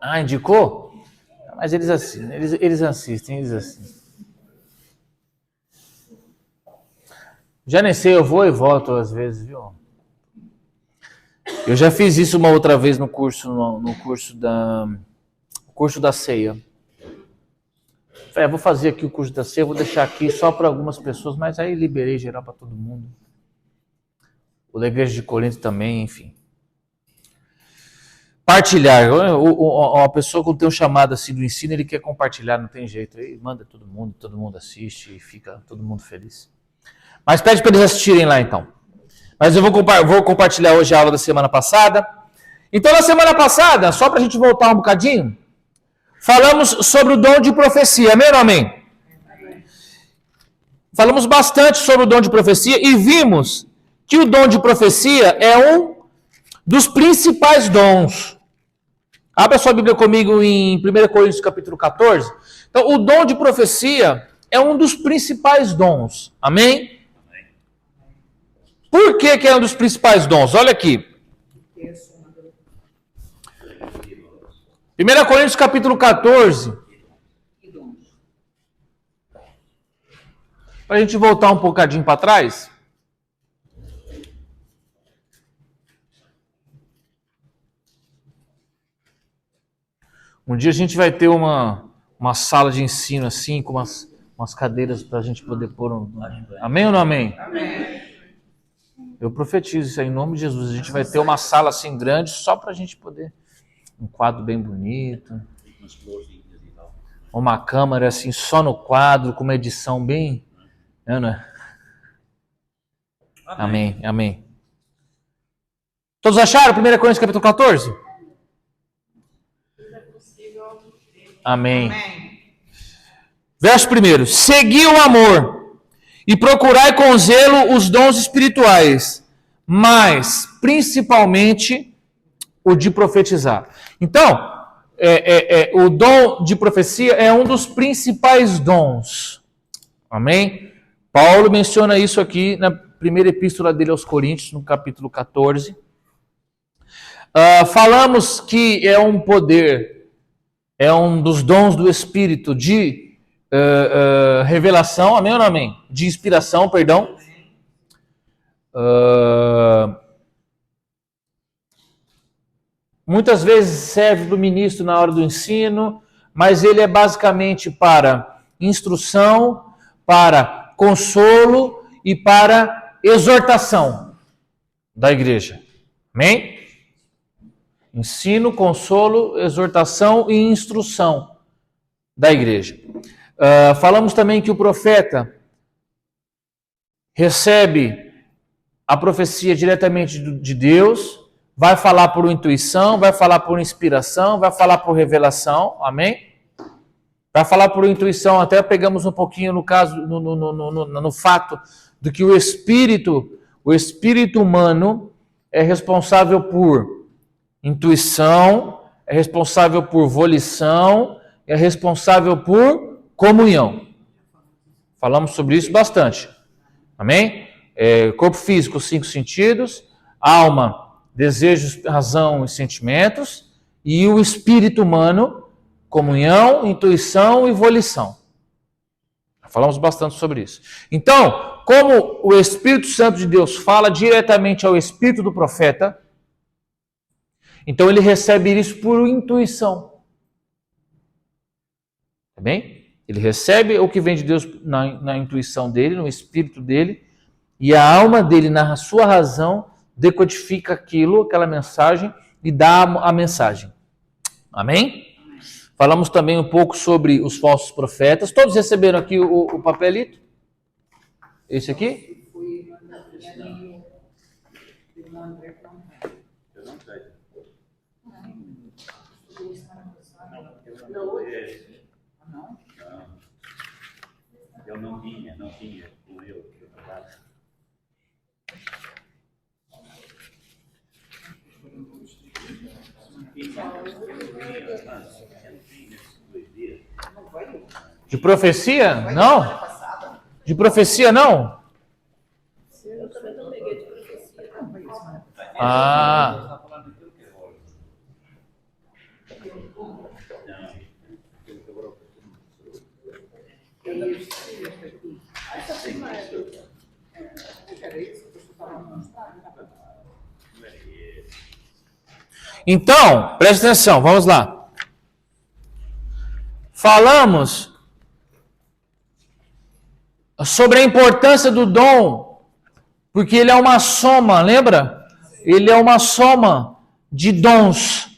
Ah, indicou? Mas eles assistem, eles assistem. Já nem sei, eu vou e volto às vezes, viu? Eu já fiz isso uma outra vez no curso da ceia. Vou fazer aqui o curso da ceia, vou deixar aqui só para algumas pessoas, mas aí liberei geral para todo mundo. O da igreja de Corinto também, enfim. Partilhar. Uma pessoa que tem um chamado assim do ensino, ele quer compartilhar, não tem jeito. Aí manda todo mundo assiste e fica todo mundo feliz. Mas pede para eles assistirem lá então. Mas eu vou compartilhar hoje a aula da semana passada. Então, na semana passada, só para a gente voltar um bocadinho, falamos sobre o dom de profecia. Amém ou amém? Falamos bastante sobre o dom de profecia e vimos que o dom de profecia é um dos principais dons. Abra sua Bíblia comigo em 1 Coríntios capítulo 14. Então, o dom de profecia é um dos principais dons. Amém? Por que é um dos principais dons? Olha aqui. 1 Coríntios capítulo 14. Para a gente voltar um bocadinho para trás. Um dia a gente vai ter uma sala de ensino assim, com umas cadeiras para a gente poder pôr um... Amém ou não amém? Amém. Eu profetizo isso aí em nome de Jesus. A gente vai ter uma sala assim grande só para a gente poder... Um quadro bem bonito. Uma câmera assim só no quadro, com uma edição bem... Ana. Amém. Todos acharam? 1 Coríntios capítulo 14? Amém. Verso 1. Segui o amor e procurai com zelo os dons espirituais, mas principalmente o de profetizar. Então, o dom de profecia é um dos principais dons. Amém? Paulo menciona isso aqui na primeira epístola dele aos Coríntios, no capítulo 14. Falamos que é um poder, é um dos dons do Espírito de revelação, amém ou não amém? De inspiração, perdão. Muitas vezes serve para o ministro na hora do ensino, mas ele é basicamente para instrução, para consolo e para exortação da igreja. Amém? Ensino, consolo, exortação e instrução da igreja. Falamos também que o profeta recebe a profecia diretamente de Deus, vai falar por intuição, vai falar por inspiração, vai falar por revelação, amém? Vai falar por intuição, até pegamos um pouquinho no caso, no fato de que o espírito humano é responsável por intuição, é responsável por volição, é responsável por comunhão. Falamos sobre isso bastante. Amém? Corpo físico, 5 sentidos, alma, desejos, razão e sentimentos, e o espírito humano, comunhão, intuição e volição. Falamos bastante sobre isso. Então, como o Espírito Santo de Deus fala diretamente ao espírito do profeta, então ele recebe isso por intuição. Tá bem? Ele recebe o que vem de Deus na intuição dele, no espírito dele, e a alma dele, na sua razão, decodifica aquela mensagem e dá a mensagem. Amém? Falamos também um pouco sobre os falsos profetas. Todos receberam aqui o papelito? Esse aqui? Eu não tinha com eu. De profecia? Não? De profecia, não? Eu também não peguei de profecia. Então, preste atenção, vamos lá. Falamos sobre a importância do dom, porque ele é uma soma, lembra? Ele é uma soma de dons.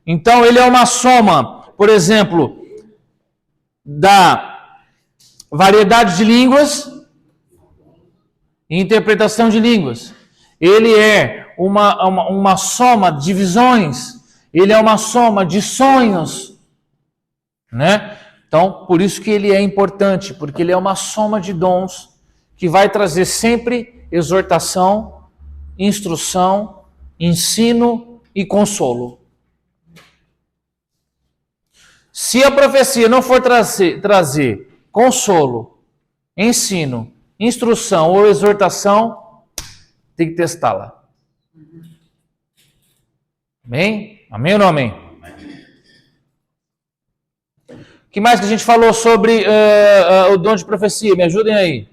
Então, ele é uma soma, por exemplo, da variedade de línguas e interpretação de línguas. Ele é uma soma de visões. Ele é uma soma de sonhos, né? Então, por isso que ele é importante, porque ele é uma soma de dons que vai trazer sempre exortação, instrução, ensino e consolo. Se a profecia não for trazer consolo, ensino, instrução ou exortação, tem que testá-la. Amém? Amém ou não amém? O que mais que a gente falou sobre o dom de profecia? Me ajudem aí.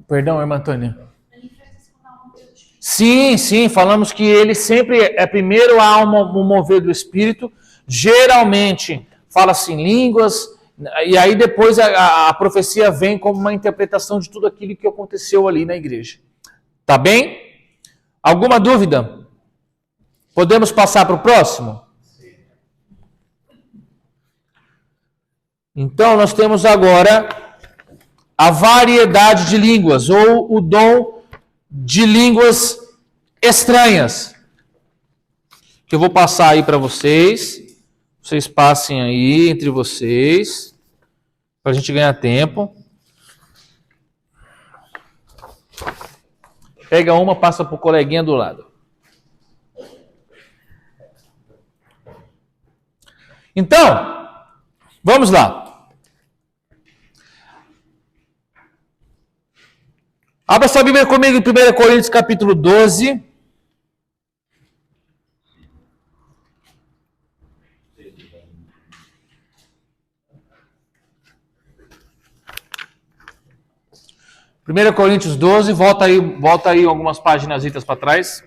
Perdão, irmã Antônia. Sim, falamos que ele sempre é primeiro a um mover do Espírito, geralmente fala-se em línguas, e aí depois a profecia vem como uma interpretação de tudo aquilo que aconteceu ali na igreja. Tá bem? Alguma dúvida? Podemos passar para o próximo? Então, nós temos agora a variedade de línguas, ou o dom de línguas estranhas, que eu vou passar aí para vocês. Vocês passem aí entre vocês, para a gente ganhar tempo. Pega uma, passa para o coleguinha do lado. Então, vamos lá. Abra sua Bíblia comigo em 1 Coríntios capítulo 12. Primeira Coríntios 12, volta aí algumas páginas para trás.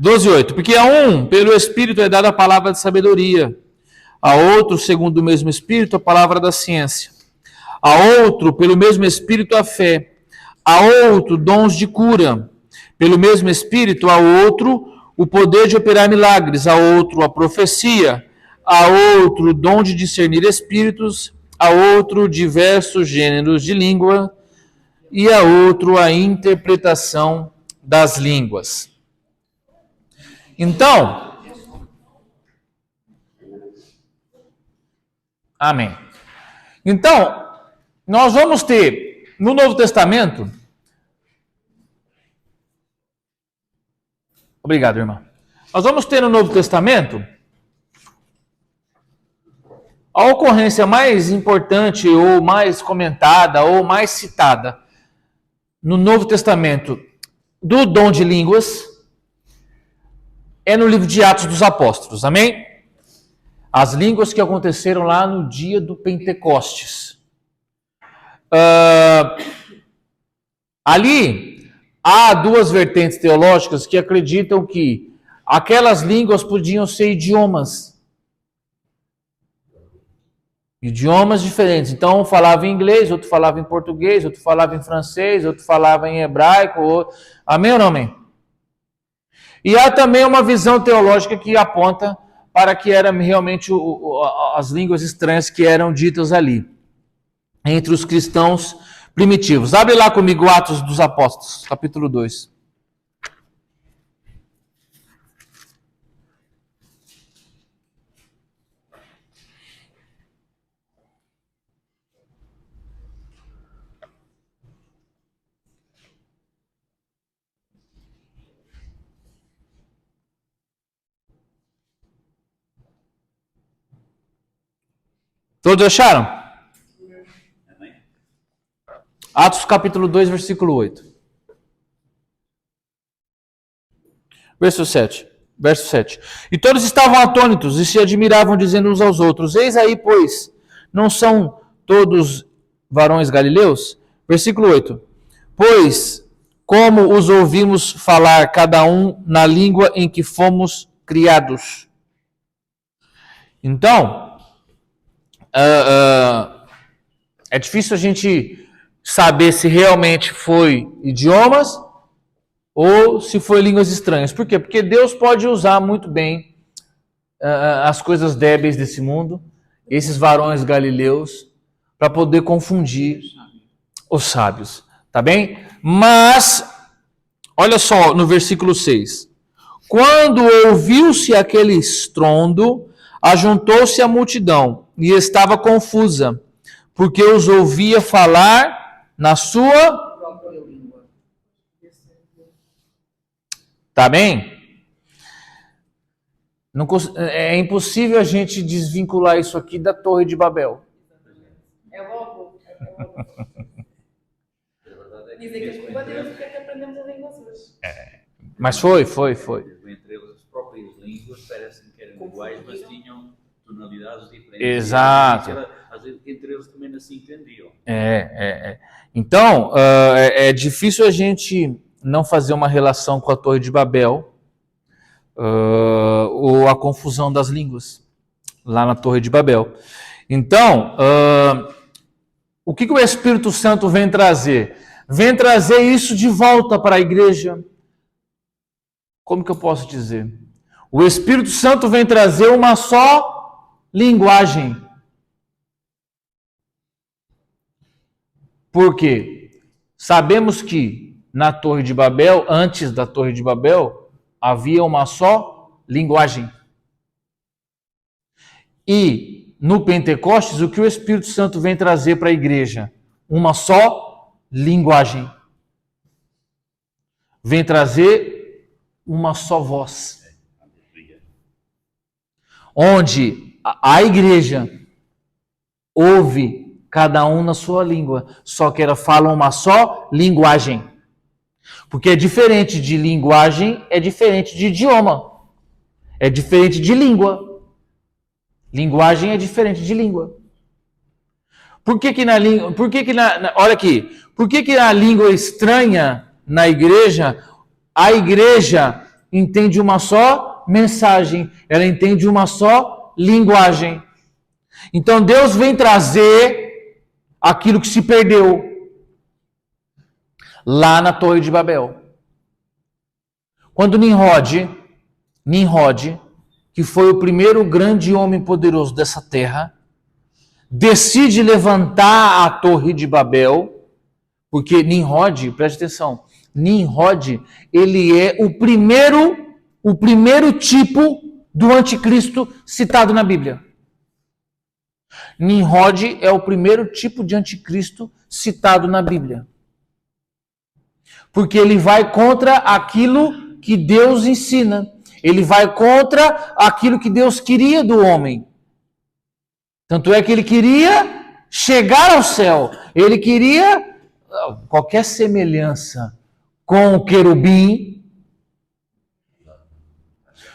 12:8. Porque a um, pelo Espírito, é dada a palavra de sabedoria, a outro, segundo o mesmo Espírito, a palavra da ciência, a outro, pelo mesmo Espírito, a fé, a outro, dons de cura, pelo mesmo Espírito, a outro, o poder de operar milagres, a outro, a profecia, a outro, dom de discernir espíritos, a outro, diversos gêneros de língua, e a outro, a interpretação das línguas. Então, amém. Então, nós vamos ter no Novo Testamento. Obrigado, irmã. Nós vamos ter no Novo Testamento a ocorrência mais importante, ou mais comentada, ou mais citada no Novo Testamento do dom de línguas é no livro de Atos dos Apóstolos, amém? As línguas que aconteceram lá no dia do Pentecostes. Ali há duas vertentes teológicas que acreditam que aquelas línguas podiam ser idiomas diferentes. Então, um falava em inglês, outro falava em português, outro falava em francês, outro falava em hebraico. Amém ou não amém? E há também uma visão teológica que aponta para que eram realmente as línguas estranhas que eram ditas ali, entre os cristãos primitivos. Abre lá comigo Atos dos Apóstolos, capítulo 2. Todos acharam? Atos capítulo 2, versículo 8. Verso 7. E todos estavam atônitos e se admiravam, dizendo uns aos outros: eis aí, pois, não são todos varões galileus? Versículo 8. Pois, como os ouvimos falar cada um na língua em que fomos criados. Então, é difícil a gente saber se realmente foi idiomas ou se foi línguas estranhas. Por quê? Porque Deus pode usar muito bem as coisas débeis desse mundo, esses varões galileus, para poder confundir os sábios. Tá bem? Mas, olha só no versículo 6. Quando ouviu-se aquele estrondo, ajuntou-se a multidão e estava confusa, porque os ouvia falar na sua própria língua. Tá bem? Não, é impossível a gente desvincular isso aqui da Torre de Babel. É logo. Dizem que a culpa Deus porque é que aprendemos as línguas hoje. Mas foi. Entre eles, as próprias línguas parecem que eram iguais, mas tinham tonalidades diferentes. Exato. Às vezes, entre eles também não se entendiam. Então, é difícil a gente não fazer uma relação com a Torre de Babel ou a confusão das línguas lá na Torre de Babel. Então, o que o Espírito Santo vem trazer? Vem trazer isso de volta para a igreja. Como que eu posso dizer? O Espírito Santo vem trazer uma só linguagem. Por quê? Sabemos que na Torre de Babel, antes da Torre de Babel, havia uma só linguagem. E no Pentecostes, o que o Espírito Santo vem trazer para a igreja? Uma só linguagem. Vem trazer uma só voz. Onde a igreja ouve cada um na sua língua, só que ela fala uma só linguagem. Porque é diferente de linguagem, é diferente de idioma. É diferente de língua. Linguagem é diferente de língua. Por que na língua, olha aqui, por que na língua estranha na igreja, a igreja entende uma só mensagem, ela entende uma só linguagem. Então Deus vem trazer aquilo que se perdeu lá na Torre de Babel. Quando Nimrod, que foi o primeiro grande homem poderoso dessa terra, decide levantar a Torre de Babel, porque Nimrod, preste atenção, Nimrod, ele é o primeiro tipo do anticristo citado na Bíblia. Nimrod é o primeiro tipo de anticristo citado na Bíblia. Porque ele vai contra aquilo que Deus ensina. Ele vai contra aquilo que Deus queria do homem. Tanto é que ele queria chegar ao céu. Ele queria qualquer semelhança com o querubim.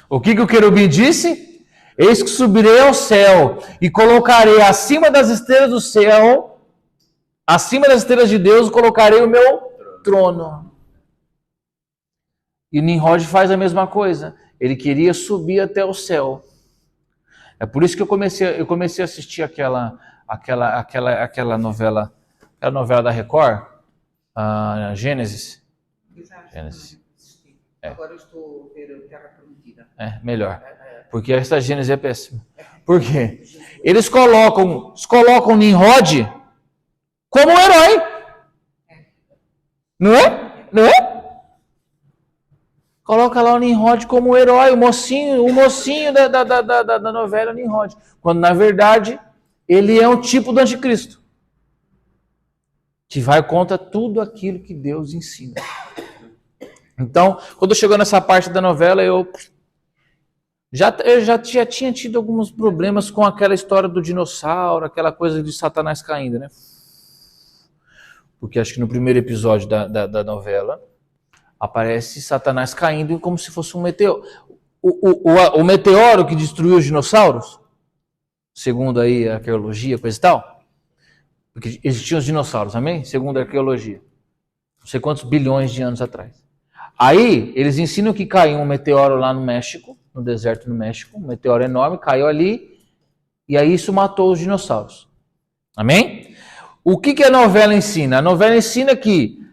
O que o querubim disse? Eis que subirei ao céu e colocarei acima das estrelas do céu, acima das estrelas de Deus, colocarei o meu trono. E Nimrod faz a mesma coisa. Ele queria subir até o céu. É por isso que eu comecei a assistir aquela novela, aquela novela da Record, Gênesis. Gênesis. Agora eu estou a ver Terra Prometida. Melhor. Porque essa Gênesis é péssima. Por quê? Eles colocam Nimrod como um herói. Não é? Não é? Coloca lá o Nimrod como herói, o mocinho da novela Nimrod. Quando, na verdade, ele é um tipo do anticristo. Que vai contra tudo aquilo que Deus ensina. Então, quando chegou nessa parte da novela, eu já tinha tido alguns problemas com aquela história do dinossauro, aquela coisa de Satanás caindo, né? Porque acho que no primeiro episódio da novela aparece Satanás caindo como se fosse um meteoro. O meteoro que destruiu os dinossauros, segundo aí a arqueologia, coisa e tal. Porque existiam os dinossauros, amém? Segundo a arqueologia. Não sei quantos bilhões de anos atrás. Aí, eles ensinam que caiu um meteoro lá no México, no deserto do México, um meteoro enorme, caiu ali, e aí isso matou os dinossauros. Amém? O que a novela ensina? A novela ensina que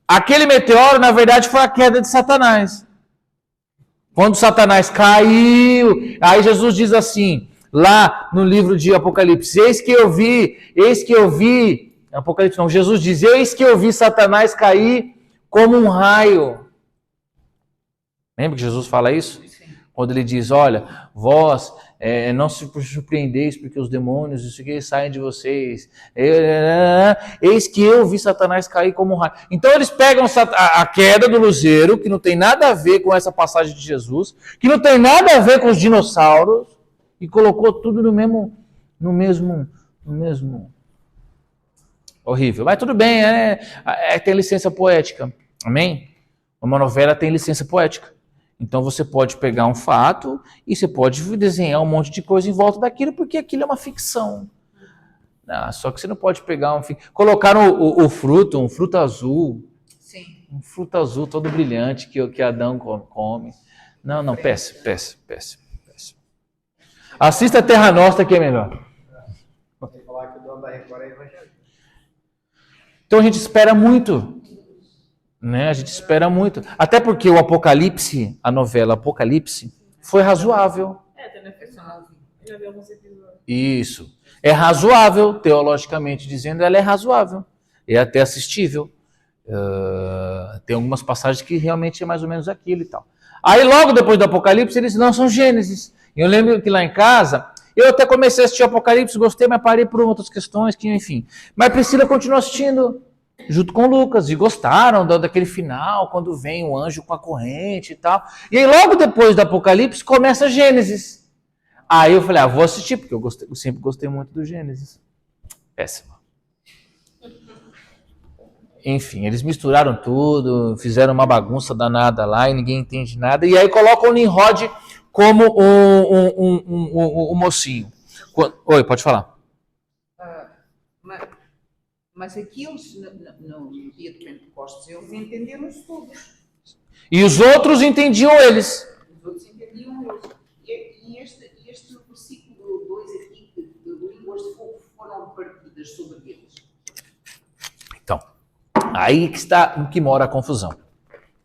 aquele meteoro, na verdade, foi a queda de Satanás. Quando Satanás caiu, aí Jesus diz assim, lá no livro de Apocalipse, eis que eu vi, Apocalipse não, Jesus diz, eis que eu vi Satanás cair como um raio. Lembra que Jesus fala isso? Sim. Quando ele diz, olha, vós não se surpreendeis porque os demônios, isso que saem de vocês. Eis que eu vi Satanás cair como um raio. Então eles pegam a queda do luzeiro, que não tem nada a ver com essa passagem de Jesus, que não tem nada a ver com os dinossauros, e colocou tudo no mesmo. Horrível. Mas tudo bem, tem licença poética. Amém? Uma novela tem licença poética. Então você pode pegar um fato e você pode desenhar um monte de coisa em volta daquilo, porque aquilo é uma ficção. Só que você não pode pegar colocaram o fruto, um fruto azul. Sim. Um fruto azul todo brilhante que Adão come. Não, péssimo. Assista a Terra Nostra que é melhor. Tem que falar que o dono da Record é evangélico. Então a gente espera muito. A gente espera muito. Até porque o Apocalipse, a novela Apocalipse, foi razoável. Tem na ficção. Já vi alguns episódios. Isso. É razoável, teologicamente dizendo, ela é razoável. É até assistível. Tem algumas passagens que realmente é mais ou menos aquilo e tal. Aí logo depois do Apocalipse, eles lançam Gênesis. E eu lembro que lá em casa, eu até comecei a assistir o Apocalipse, gostei, mas parei por outras questões, que enfim. Mas Priscila continuou assistindo junto com o Lucas, e gostaram daquele final, quando vem o anjo com a corrente e tal. E aí logo depois do Apocalipse, começa Gênesis. Aí eu falei, vou assistir, porque eu sempre gostei muito do Gênesis. Péssimo. Enfim, eles misturaram tudo, fizeram uma bagunça danada lá e ninguém entende nada. E aí colocam o Nimrod como o mocinho. Oi, pode falar. Mas aqueles, no dia de Pentecostes, eles entenderam-se todos. E os outros entendiam eles. Os outros entendiam eles. E este versículo 2 aqui, de línguas de fogo foram partidas sobre eles. Então, aí que mora a confusão.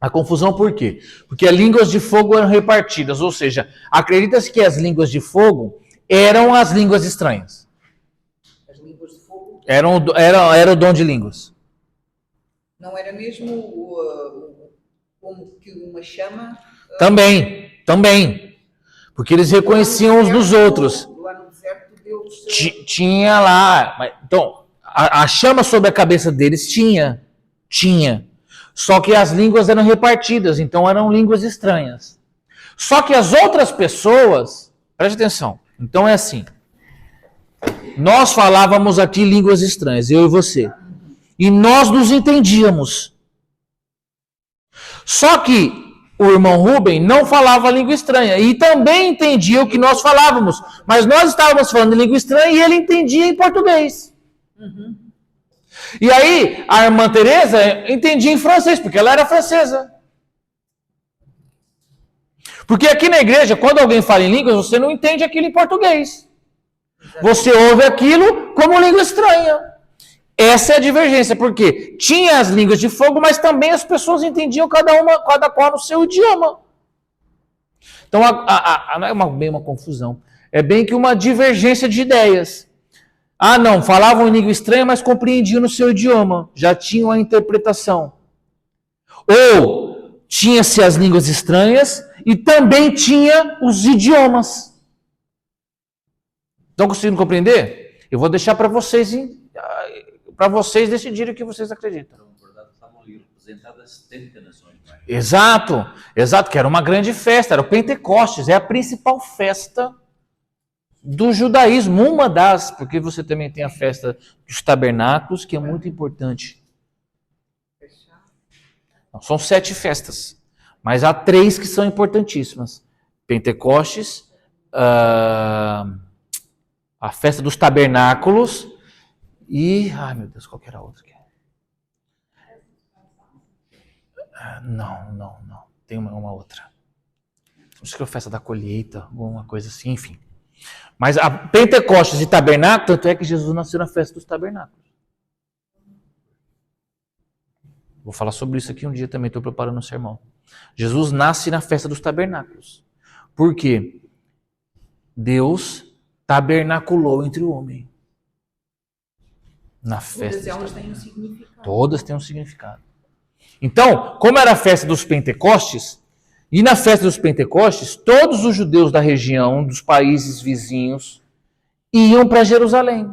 A confusão por quê? Porque as línguas de fogo eram repartidas, ou seja, acredita-se que as línguas de fogo eram as línguas estranhas. As línguas de fogo. Era o dom de línguas. Não era mesmo como que uma chama. Também. Porque eles reconheciam uns dos outros. Lá no deserto, Deus. Tinha lá. Então, a chama sobre a cabeça deles tinha. Só que as línguas eram repartidas, então eram línguas estranhas. Só que as outras pessoas, preste atenção, então é assim, nós falávamos aqui línguas estranhas, eu e você, e nós nos entendíamos. Só que o irmão Rubem não falava língua estranha, e também entendia o que nós falávamos, mas nós estávamos falando língua estranha e ele entendia em português. E aí, a irmã Teresa entendia em francês, porque ela era francesa. Porque aqui na igreja, quando alguém fala em línguas, você não entende aquilo em português. Você ouve aquilo como língua estranha. Essa é a divergência, porque tinha as línguas de fogo, mas também as pessoas entendiam cada qual no seu idioma. Então, não é bem uma confusão. É bem que uma divergência de ideias. Não, falavam em língua estranha, mas compreendiam no seu idioma. Já tinham a interpretação. Ou tinha-se as línguas estranhas e também tinha os idiomas. Estão conseguindo compreender? Eu vou deixar para vocês decidirem o que vocês acreditam. Na verdade, estavam ali representadas 70 nações. Não é? Exato, que era uma grande festa, era o Pentecostes, é a principal festa do judaísmo, uma das, porque você também tem a festa dos tabernáculos, que é muito importante. Não, são 7 festas, mas há 3 que são importantíssimas. Pentecostes, a festa dos tabernáculos E, ai meu Deus, qual que era a outra aqui? Não. Tem uma outra. Acho que é a festa da colheita, alguma coisa assim, enfim. Mas a Pentecostes e Tabernáculo, tanto é que Jesus nasceu na festa dos tabernáculos. Vou falar sobre isso aqui um dia também, estou preparando um sermão. Jesus nasce na festa dos tabernáculos. Por quê? Deus tabernaculou entre o homem. Na festa dos Todas elas tabernáculos. têm um significado. Todas têm um significado. Então, como era a festa dos Pentecostes, e na festa dos Pentecostes, todos os judeus da região, dos países vizinhos, iam para Jerusalém.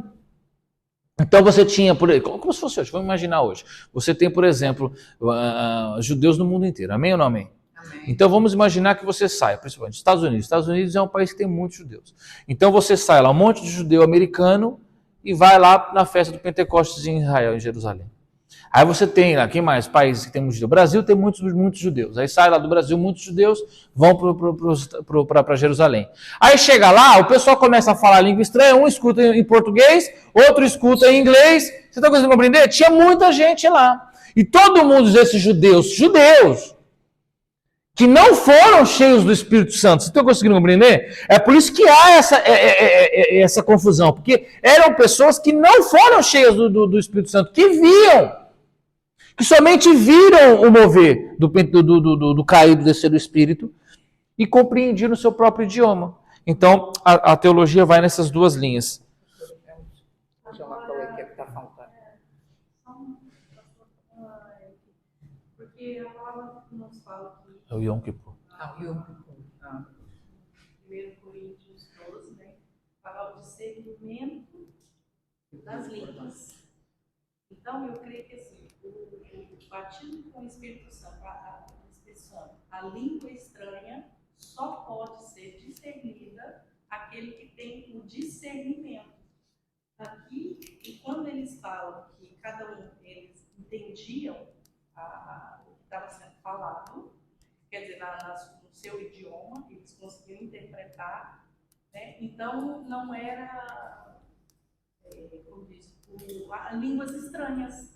Então você tinha, como se fosse hoje, vamos imaginar hoje. Você tem, por exemplo, judeus no mundo inteiro. Amém ou não amém? Amém. Então vamos imaginar que você saia, principalmente dos Estados Unidos. Estados Unidos é um país que tem muitos judeus. Então você sai lá, um monte de judeu americano, e vai lá na festa do Pentecostes em Israel, em Jerusalém. Aí você tem lá, quem mais? Países que tem muitos judeus. O Brasil tem muitos judeus. Aí sai lá do Brasil, muitos judeus vão para Jerusalém. Aí chega lá, o pessoal começa a falar língua estranha, um escuta em português, outro escuta em inglês. Você está conseguindo compreender? Tinha muita gente lá. E todo mundo desses judeus, que não foram cheios do Espírito Santo. Você está conseguindo compreender? É por isso que há essa confusão. Porque eram pessoas que não foram cheias do Espírito Santo, que viam. Que somente viram o mover do cair, do descer do Espírito e compreendiam no seu próprio idioma. Então, a teologia vai nessas duas linhas. Já lá qual é que está faltando. Porque a palavra nos fala que É o Yom Kippur. Yom Kippur. 1 Coríntios 12, né, fala o discernimento das línguas. Então, eu creio que assim, o batismo com o Espírito Santo, a língua estranha só pode ser discernida aquele que tem o discernimento. Aqui, e quando eles falam que cada um eles entendiam o que estava sendo falado, quer dizer, no seu idioma, eles conseguiam interpretar, né? Então não era, como diz, línguas estranhas.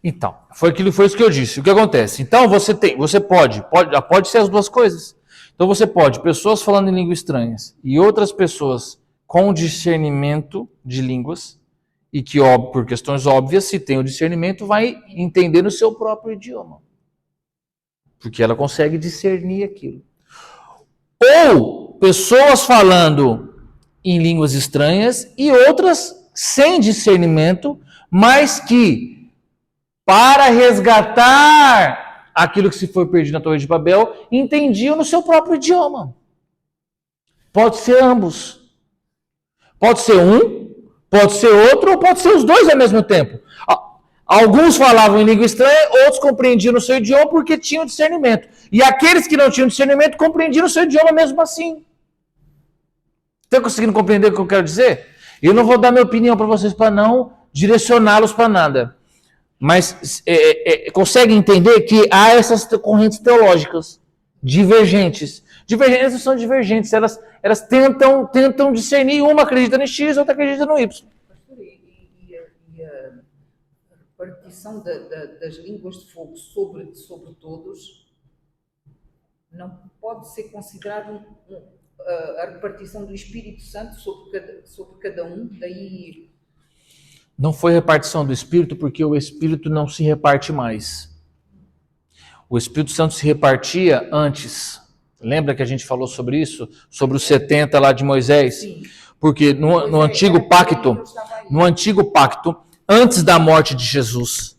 Então, foi isso que eu disse. O que acontece? Então, você pode ser as duas coisas. Então, você pode, pessoas falando em línguas estranhas e outras pessoas com discernimento de línguas, e que, por questões óbvias, se tem o discernimento, vai entender no seu próprio idioma. Porque ela consegue discernir aquilo. Ou pessoas falando em línguas estranhas e outras sem discernimento, mas que, para resgatar aquilo que se foi perdido na Torre de Babel, entendiam no seu próprio idioma. Pode ser ambos. Pode ser um, pode ser outro, ou pode ser os dois ao mesmo tempo. Alguns falavam em língua estranha, outros compreendiam no seu idioma porque tinham discernimento. E aqueles que não tinham discernimento compreendiam no seu idioma mesmo assim. Estão conseguindo compreender o que eu quero dizer? Eu não vou dar minha opinião para vocês para não direcioná-los para nada. Mas consegue entender que há essas correntes teológicas divergentes. Divergentes são divergentes, elas tentam discernir, uma acredita no X, outra acredita no Y. Pastor, e a repartição das línguas de fogo sobre todos não pode ser considerado a repartição do Espírito Santo sobre cada um, daí... Não foi repartição do Espírito porque o Espírito não se reparte mais. O Espírito Santo se repartia antes. Lembra que a gente falou sobre isso? Sobre os 70 lá de Moisés? Sim. Porque no Antigo Pacto, antes da morte de Jesus,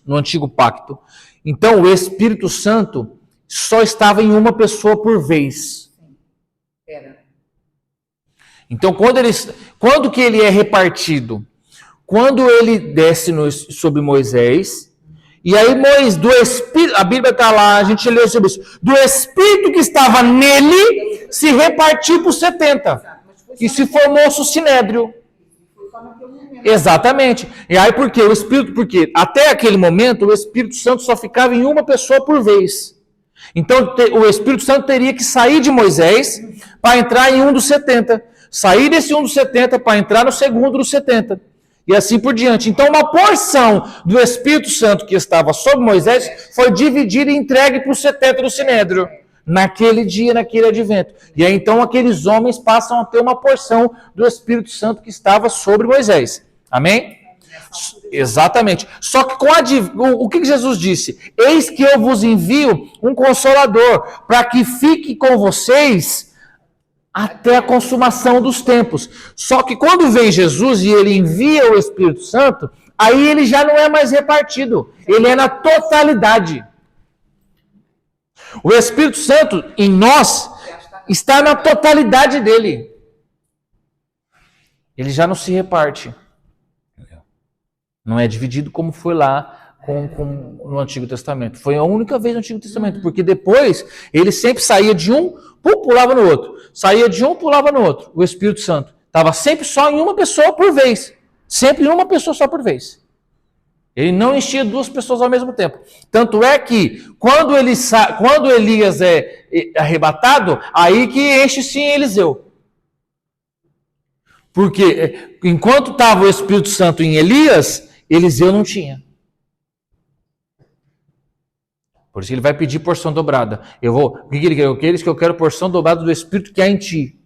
no Antigo Pacto, então o Espírito Santo só estava em uma pessoa por vez. Era. Então, quando que ele é repartido? Quando ele desce sobre Moisés, e aí do Espírito, a Bíblia está lá, a gente leu sobre isso, do Espírito que estava nele, se repartiu por 70. E se formou-se o Sinédrio. Exatamente. E aí por quê? Porque até aquele momento o Espírito Santo só ficava em uma pessoa por vez. Então o Espírito Santo teria que sair de Moisés para entrar em um dos 70. Sair desse um dos 70 para entrar no segundo dos 70. e assim por diante. Então, uma porção do Espírito Santo que estava sobre Moisés foi dividida e entregue para o 70 do Sinédrio, naquele dia, naquele advento. E aí, então, aqueles homens passam a ter uma porção do Espírito Santo que estava sobre Moisés. Amém? Exatamente. Só que o que Jesus disse? Eis que eu vos envio um Consolador, para que fique com vocês até a consumação dos tempos. Só que quando vem Jesus e ele envia o Espírito Santo, aí ele já não é mais repartido. Ele é na totalidade. O Espírito Santo em nós está na totalidade dele. Ele já não se reparte. Não é dividido como foi lá no Antigo Testamento. Foi a única vez no Antigo Testamento, porque depois ele sempre saía de um, pulava no outro. Saía de um, pulava no outro. O Espírito Santo estava sempre só em uma pessoa por vez. Sempre em uma pessoa só por vez. Ele não enchia duas pessoas ao mesmo tempo. Tanto é que quando Elias é arrebatado, aí que enche sim Eliseu. Porque enquanto estava o Espírito Santo em Elias, Eliseu não tinha. Por isso ele vai pedir porção dobrada. O que ele quer? Eu quero porção dobrada do Espírito que há em ti.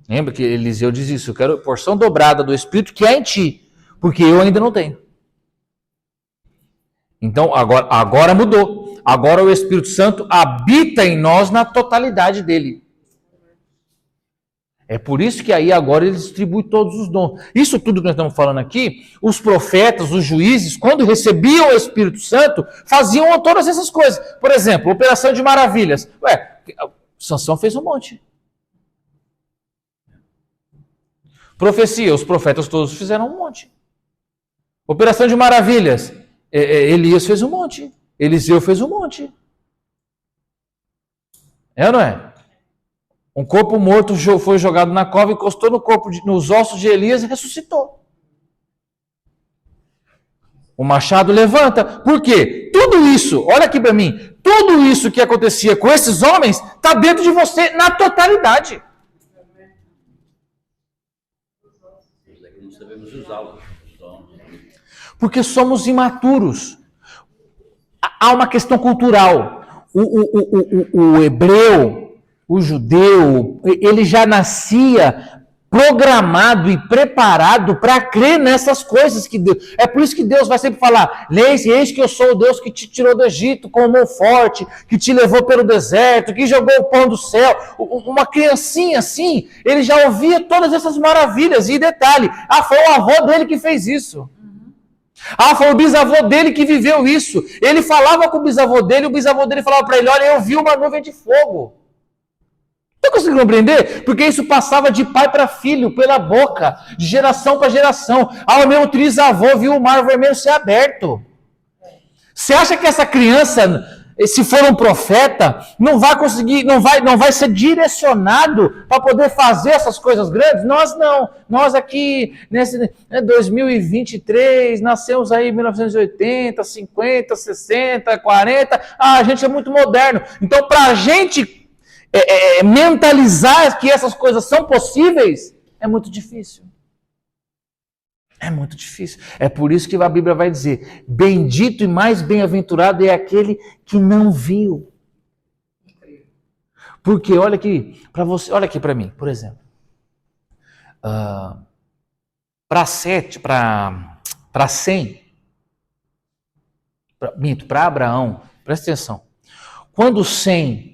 Lembra que Eliseu diz isso? Eu quero porção dobrada do Espírito que há em ti, porque eu ainda não tenho. Então agora mudou. Agora o Espírito Santo habita em nós na totalidade dele. É por isso que aí agora ele distribui todos os dons. Isso tudo que nós estamos falando aqui, os profetas, os juízes, quando recebiam o Espírito Santo, faziam todas essas coisas. Por exemplo, operação de maravilhas. Sansão fez um monte. Profecia, os profetas todos fizeram um monte. Operação de maravilhas, Elias fez um monte. Eliseu fez um monte. É ou não é? Um corpo morto foi jogado na cova, encostou nos ossos de Elias e ressuscitou. O machado levanta. Por quê? Tudo isso, olha aqui para mim, tudo isso que acontecia com esses homens está dentro de você na totalidade. Mas é que não sabemos usá-los. Porque somos imaturos. Há uma questão cultural. O hebreu, o judeu, ele já nascia programado e preparado para crer nessas coisas que Deus... É por isso que Deus vai sempre falar, eis que eu sou o Deus que te tirou do Egito com mão forte, que te levou pelo deserto, que jogou o pão do céu. Uma criancinha assim, ele já ouvia todas essas maravilhas. E detalhe, foi o avô dele que fez isso. Foi o bisavô dele que viveu isso. Ele falava com o bisavô dele falava para ele, olha, eu vi uma nuvem de fogo. Não conseguiu compreender? Porque isso passava de pai para filho, pela boca, de geração para geração. O meu trisavô viu o mar vermelho ser aberto. Você acha que essa criança, se for um profeta, não vai conseguir, não vai ser direcionado para poder fazer essas coisas grandes? Nós não. Nós aqui, nesse 2023, nascemos aí em 1980, 50, 60, 40. A gente é muito moderno. Então, para a gente mentalizar que essas coisas são possíveis, é muito difícil. É muito difícil. É por isso que a Bíblia vai dizer, bendito e mais bem-aventurado é aquele que não viu. Porque olha aqui, para você, olha aqui para mim, por exemplo. Para 100, para Abraão, presta atenção. Quando 100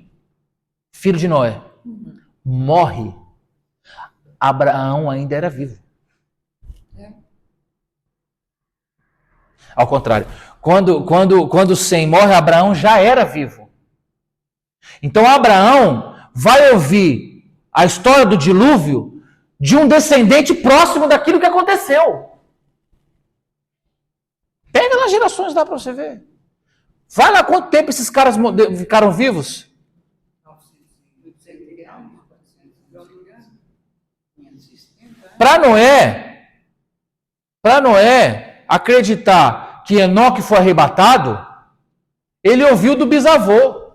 filho de Noé, morre, Abraão ainda era vivo. Ao contrário, quando Sem morre, Abraão já era vivo. Então Abraão vai ouvir a história do dilúvio de um descendente próximo daquilo que aconteceu. Pega nas gerações lá para você ver. Vai lá quanto tempo esses caras ficaram vivos. Para Noé acreditar que Enoque foi arrebatado, ele ouviu do bisavô.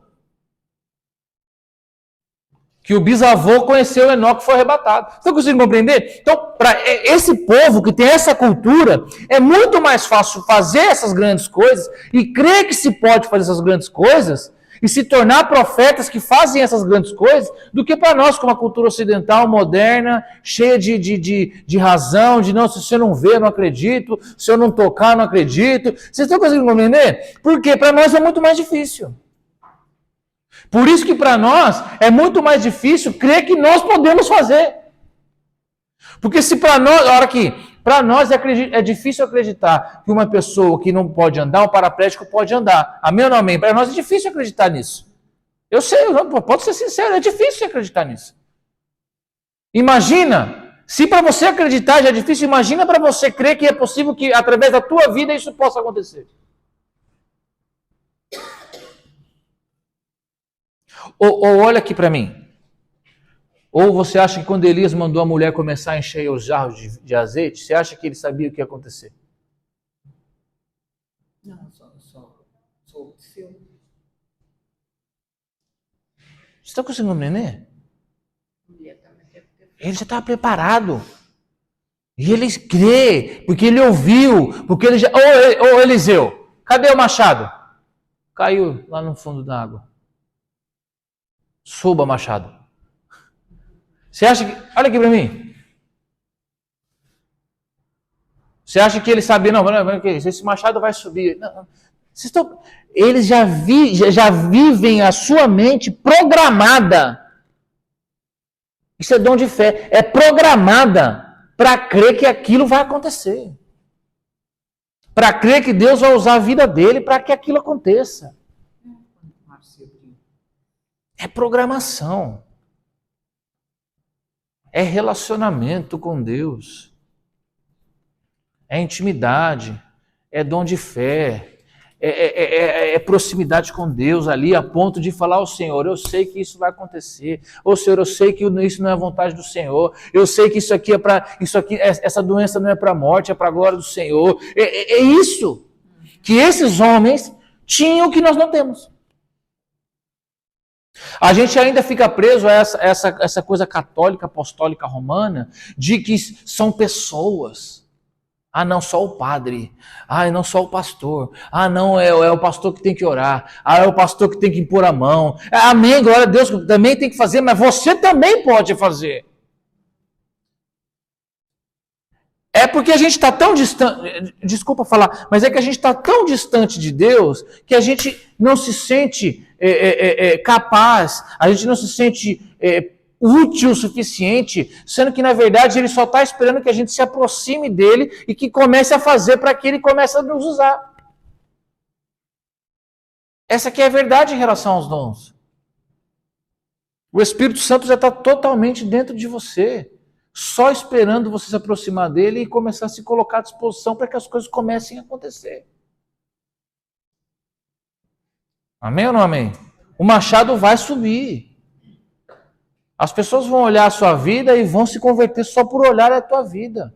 Que o bisavô conheceu Enoque e foi arrebatado. Você está conseguindo compreender? Então, para esse povo que tem essa cultura, é muito mais fácil fazer essas grandes coisas e crer que se pode fazer essas grandes coisas e se tornar profetas que fazem essas grandes coisas do que para nós, com uma cultura ocidental, moderna, cheia de razão, de não, se eu não ver, eu não acredito, se eu não tocar, eu não acredito. Vocês estão conseguindo compreender? Porque para nós é muito mais difícil. Por isso que para nós é muito mais difícil crer que nós podemos fazer. Porque se para nós, olha aqui, para nós é difícil acreditar que uma pessoa que não pode andar, um paraplégico pode andar. Amém ou não amém? Para nós é difícil acreditar nisso. Eu sei, pode ser sincero, é difícil acreditar nisso. Imagina, se para você acreditar já é difícil, imagina para você crer que é possível que através da tua vida isso possa acontecer. Ou olha aqui para mim. Ou você acha que quando Elias mandou a mulher começar a encher os jarros de azeite, você acha que ele sabia o que ia acontecer? Não, só obedeceu. Você está conseguindo compreender? Ele já estava preparado. E ele crê, porque ele ouviu, porque ele já... Ô Eliseu, cadê o machado? Caiu lá no fundo da água. Suba, machado. Você acha que... Olha aqui para mim. Você acha que ele sabia? Não, esse machado vai subir. Não. Eles já vivem a sua mente programada. Isso é dom de fé. É programada para crer que aquilo vai acontecer. Para crer que Deus vai usar a vida dele para que aquilo aconteça. É programação. É relacionamento com Deus. É intimidade. É dom de fé. É proximidade com Deus ali, a ponto de falar ao Senhor, eu sei que isso vai acontecer. Ô Senhor, eu sei que isso não é a vontade do Senhor. Eu sei que isso aqui é para essa doença não é para a morte, é para a glória do Senhor. É isso que esses homens tinham que nós não temos. A gente ainda fica preso a essa coisa católica, apostólica, romana, de que são pessoas. Ah, não, só o padre. Ah, não, só o pastor. Ah, não, é o pastor que tem que orar. Ah, é o pastor que tem que impor a mão. Amém, glória a Deus, também tem que fazer, mas você também pode fazer. É porque a gente está tão distante, desculpa falar, mas é que a gente está tão distante de Deus que a gente não se sente capaz, a gente não se sente útil o suficiente, sendo que na verdade ele só está esperando que a gente se aproxime dele e que comece a fazer para que ele comece a nos usar. Essa aqui é a verdade em relação aos dons. O Espírito Santo já está totalmente dentro de você, só esperando você se aproximar dele e começar a se colocar à disposição para que as coisas comecem a acontecer. Amém ou não amém? O machado vai subir. As pessoas vão olhar a sua vida e vão se converter só por olhar a tua vida.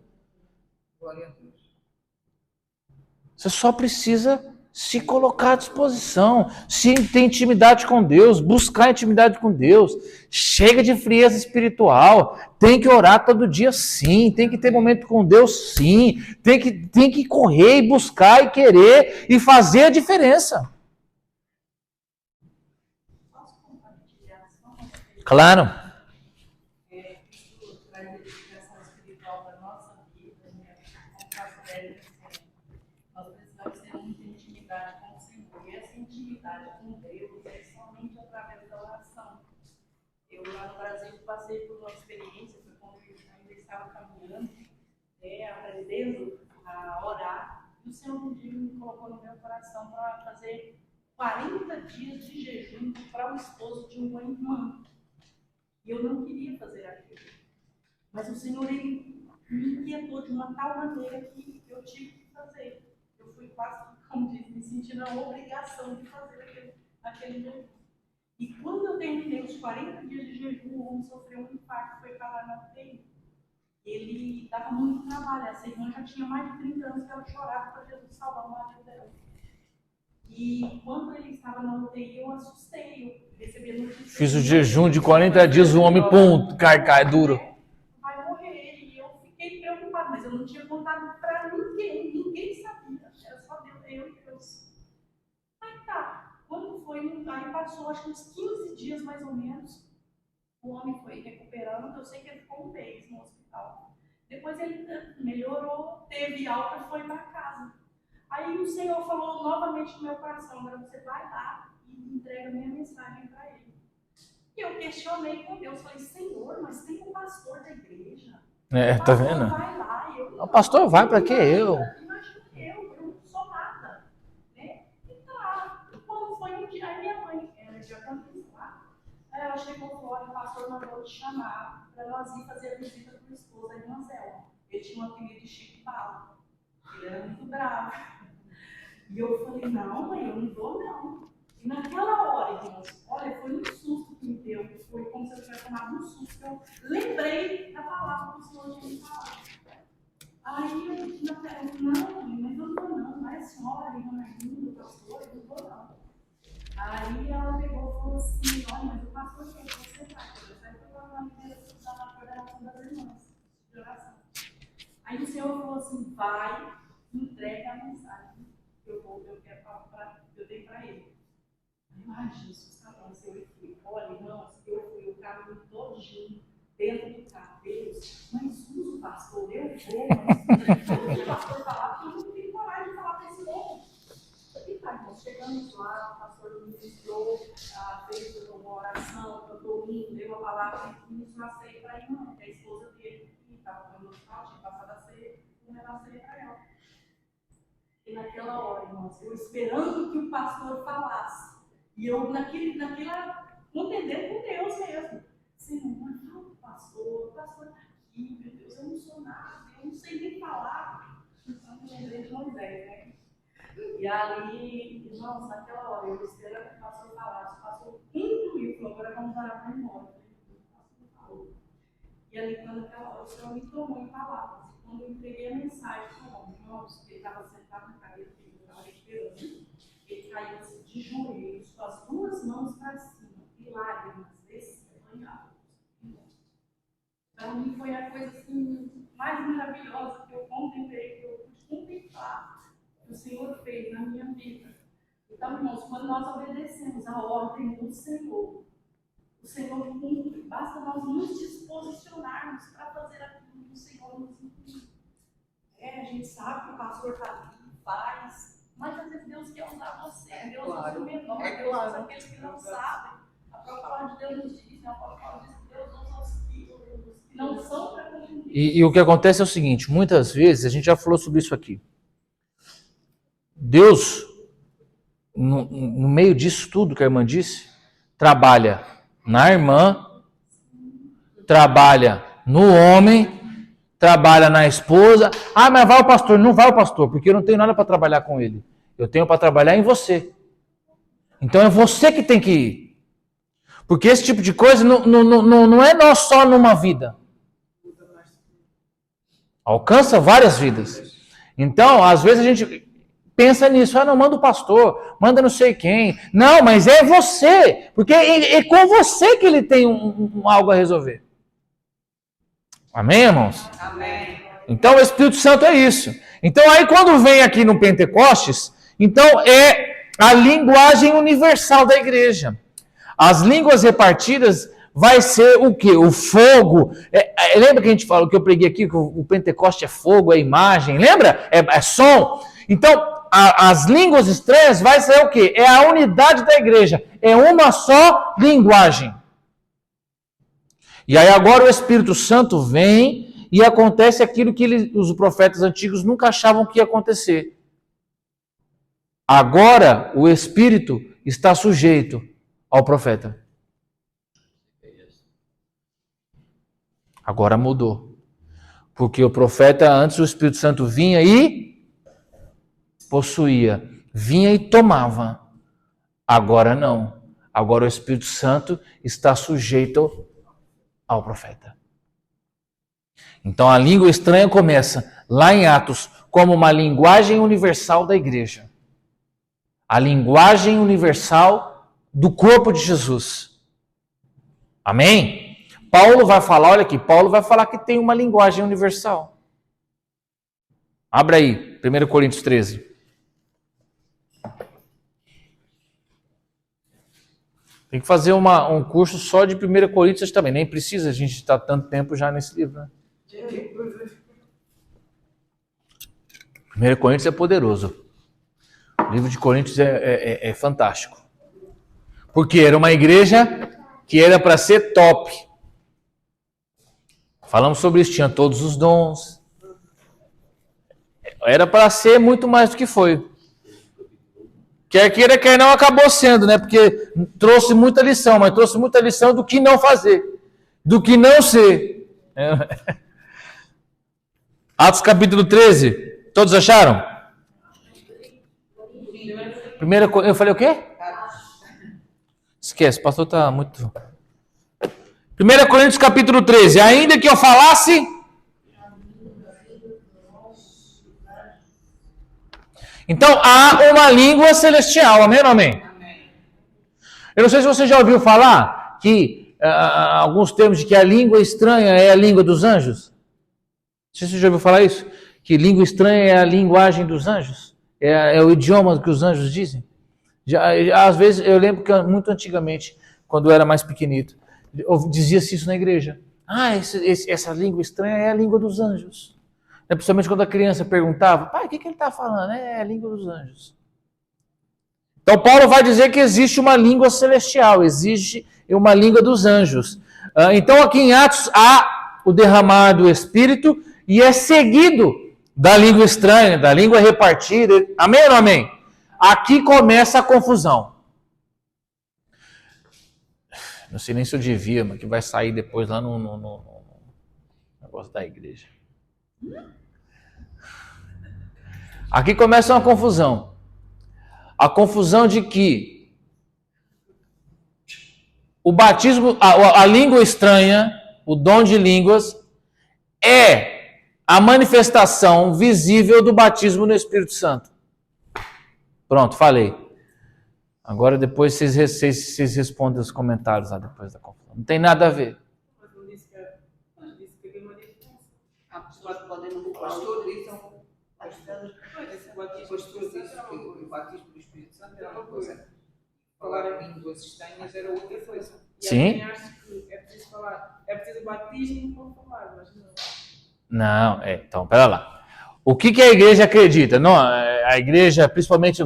Você só precisa se colocar à disposição, se ter intimidade com Deus, buscar intimidade com Deus. Chega de frieza espiritual. Tem que orar todo dia, sim. Tem que ter momento com Deus, sim. Tem que correr e buscar e querer e fazer a diferença. Claro. Passei por uma experiência, foi quando eu ainda estava caminhando, aprendendo a orar, e o Senhor um dia me colocou no meu coração para fazer 40 dias de jejum para o esposo de uma irmã. E eu não queria fazer aquilo. Mas o Senhor, ele me inquietou de uma tal maneira que eu tive que fazer. Eu fui quase, como diz, me sentindo a obrigação de fazer aquele jejum. E quando eu terminei os 40 dias de jejum, o homem sofreu um infarto, foi parar na UTI. Ele dava muito trabalho. Essa irmã já tinha mais de 30 anos que ela chorava para Jesus salvar o marido dela. E quando ele estava na UTI, eu assustei. Eu recebi a notícia. Fiz o jejum de 40 dias, o homem, pum, cai duro. Vai morrer. E eu fiquei preocupada, mas eu não tinha contado para ninguém. Ninguém sabia. Era só Deus, eu e Deus. Aí tá. Quando foi, aí passou acho que uns 15 dias mais ou menos. O homem foi recuperando. Eu sei que ele ficou um mês no hospital. Depois ele melhorou, teve alta e foi para casa. Aí o Senhor falou novamente no meu coração: agora você vai lá e entrega minha mensagem para ele. E eu questionei com Deus, falei: Senhor, mas tem um pastor da igreja. Tá vendo? Vai lá. O pastor vai, para que eu? Imagina eu não sou nada. Né? E tá, quando foi um dia, aí minha mãe, ela já cantou lá, ela chegou e falou: olha, o pastor mandou te chamar para nós ir fazer a visita para o esposo da irmã Zelma. Ele tinha um apelido de Chico Bala. Ele era muito bravo. E eu falei: não, mãe, eu não vou não. E naquela hora, irmãos, olha, foi um susto que me deu. Foi como se eu tivesse tomado um susto. Eu lembrei da palavra que o Senhor tinha me falado. Aí eu disse: não, mãe, mas eu não vou não. Vai a senhora, a irmã Marlinda, o pastor, eu não vou não. Aí ela pegou e falou assim: olha, mas o pastor quer que você vai. Eu saí para lá na coordenação das irmãs de oração. Aí o Senhor falou assim: vai, entrega a mensagem que eu quero falar, eu dei para ele. Ai, Jesus, tá bom, Senhor, eu fui. Olha, irmãos, eu fui o caminho todinho dentro do carro. Deus, mas usa o pastor, eu vou, mas o pastor falar, porque eu não tenho coragem de falar para esse povo. E tá, irmãos, chegamos lá, o pastor ministrou, fez uma oração, cantou um hino, deu uma palavra e ministrou a ceia para a irmã, que é a esposa dele, que estava no hospital, tinha passado a ceia, a ceia para ela. E naquela hora, irmãos, eu esperando que o pastor falasse, e eu naquela, contendendo com Deus mesmo. Senhor, fala o pastor está aqui, meu Deus, eu não sou nada, eu não sei nem falar. Então, eu lembrei de Moisés, né? E ali, irmãos, naquela hora, eu esperando que o pastor falasse, o pastor concluiu, falou: agora vamos orar para ir embora. O pastor falou. E ali, quando naquela hora, o Senhor me tomou em palavras. E quando eu entreguei a mensagem para o homem, irmãos, ele estava sentado na cadeira, ele estava esperando. Ele caiu assim, de joelhos, com as duas mãos para cima, e lágrimas desciam, banhavam. Para mim foi a coisa assim, mais maravilhosa que eu contemplei, que eu pude contemplar, que o Senhor fez na minha vida. Então, irmãos, quando nós obedecemos a ordem do Senhor, o Senhor cumpre. Basta nós nos disposicionarmos para fazer aquilo que o Senhor nos incumbe. A gente sabe que o pastor está aqui, faz, mas às vezes Deus quer usar você. Deus usa o menor, Deus usa aqueles que não sabem. A própria palavra de Deus nos diz, a própria palavra diz que Deus usa os que não são para confundir. E o que acontece é o seguinte: muitas vezes, a gente já falou sobre isso aqui, Deus, no meio disso tudo que a irmã disse, trabalha na irmã, trabalha no homem, trabalha na esposa. Ah, mas vai o pastor. Não vai o pastor, porque eu não tenho nada para trabalhar com ele. Eu tenho para trabalhar em você. Então é você que tem que ir. Porque esse tipo de coisa não é só numa vida. Alcança várias vidas. Então, às vezes a gente pensa nisso. Ah, não, manda o pastor, manda não sei quem. Não, mas é você. Porque é com você que ele tem algo a resolver. Amém, irmãos? Amém. Então o Espírito Santo é isso. Então aí quando vem aqui no Pentecostes, então é a linguagem universal da igreja. As línguas repartidas vai ser o quê? O fogo. Lembra que a gente falou que eu preguei aqui que o Pentecoste é fogo, é imagem? Lembra? É som. Então as línguas estranhas vai ser o quê? É a unidade da igreja. É uma só linguagem. E aí agora o Espírito Santo vem e acontece aquilo que os profetas antigos nunca achavam que ia acontecer. Agora o Espírito está sujeito ao profeta. Agora mudou. Porque o profeta, antes o Espírito Santo vinha e possuía, vinha e tomava. Agora não. Agora o Espírito Santo está sujeito ao profeta. Então a língua estranha começa lá em Atos como uma linguagem universal da igreja. A linguagem universal do corpo de Jesus. Amém? Paulo vai falar, olha aqui, Paulo vai falar que tem uma linguagem universal. Abra aí, 1 Coríntios 13. Tem que fazer um curso só de 1 Coríntios também. Nem precisa, a gente está tanto tempo já nesse livro. Né? 1 Coríntios é poderoso. O livro de Coríntios é fantástico. Porque era uma igreja que era para ser top. Falamos sobre isso, tinha todos os dons. Era para ser muito mais do que foi. Quer queira, quer não, acabou sendo, né? Porque trouxe muita lição, mas trouxe muita lição do que não fazer, do que não ser. Atos capítulo 13, todos acharam? Primeiro, eu falei o quê? Esquece, o pastor está muito... 1 Coríntios capítulo 13, ainda que eu falasse... Então, há uma língua celestial, amém ou amém? Eu não sei se você já ouviu falar que alguns termos de que a língua estranha é a língua dos anjos. Não sei se você já ouviu falar isso. Que língua estranha é a linguagem dos anjos. É o idioma que os anjos dizem. Às vezes, eu lembro que muito antigamente, quando eu era mais pequenito, dizia-se isso na igreja. Essa língua estranha é a língua dos anjos. Principalmente quando a criança perguntava, pai, o que ele está falando? É a língua dos anjos. Então Paulo vai dizer que existe uma língua celestial, existe uma língua dos anjos. Então aqui em Atos há o derramar do Espírito e é seguido da língua estranha, da língua repartida. Amém ou não amém? Aqui começa a confusão. Não sei nem se eu devia, mas que vai sair depois lá no negócio da igreja. Aqui começa uma confusão. A confusão de que o batismo, a língua estranha, o dom de línguas, é a manifestação visível do batismo no Espírito Santo. Pronto, falei. Agora depois vocês respondem os comentários lá depois da confusão. Não tem nada a ver. O pastor disse que o batismo do Espírito Santo era uma coisa, falar em línguas estranhas era outra coisa. Sim. E acho que é preciso falar, é preciso batismo para falar, mas não. Não, então, pera lá. O que a igreja acredita? Não, a igreja, principalmente,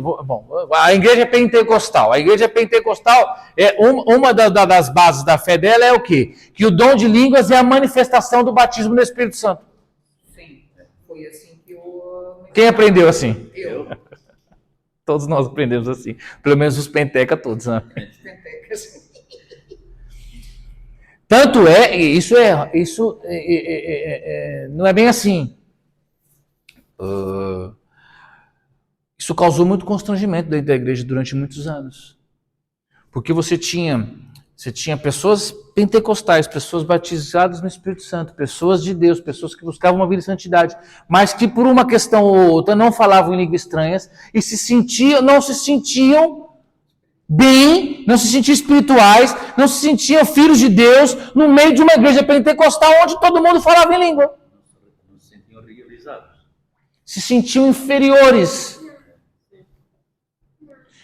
a igreja pentecostal. A igreja pentecostal, uma das bases da fé dela é o quê? Que o dom de línguas é a manifestação do batismo no Espírito Santo. Sim, foi assim que eu... Quem aprendeu assim? Eu. Todos nós aprendemos assim. Pelo menos os penteca todos, né? Pentecas. Tanto isso não é bem assim. Isso causou muito constrangimento dentro da igreja durante muitos anos. Porque você tinha pessoas pentecostais, pessoas batizadas no Espírito Santo, pessoas de Deus, pessoas que buscavam uma vida de santidade, mas que por uma questão ou outra não falavam em línguas estranhas e não se sentiam bem, não se sentiam espirituais, não se sentiam filhos de Deus no meio de uma igreja pentecostal onde todo mundo falava em língua. Não se sentiam realizados. Se sentiam inferiores.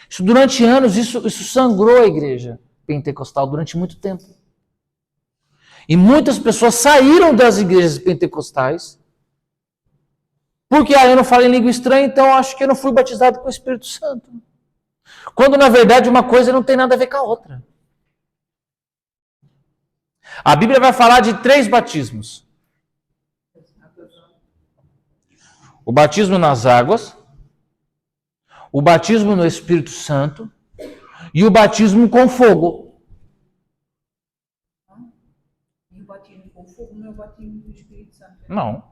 Isso durante anos, isso sangrou a igreja pentecostal durante muito tempo. E muitas pessoas saíram das igrejas pentecostais porque eu não falo em língua estranha, então acho que eu não fui batizado com o Espírito Santo. Quando na verdade uma coisa não tem nada a ver com a outra. A Bíblia vai falar de 3 batismos. O batismo nas águas, o batismo no Espírito Santo e o batismo com fogo. E o batismo com fogo não é o batismo do Espírito Santo. Não.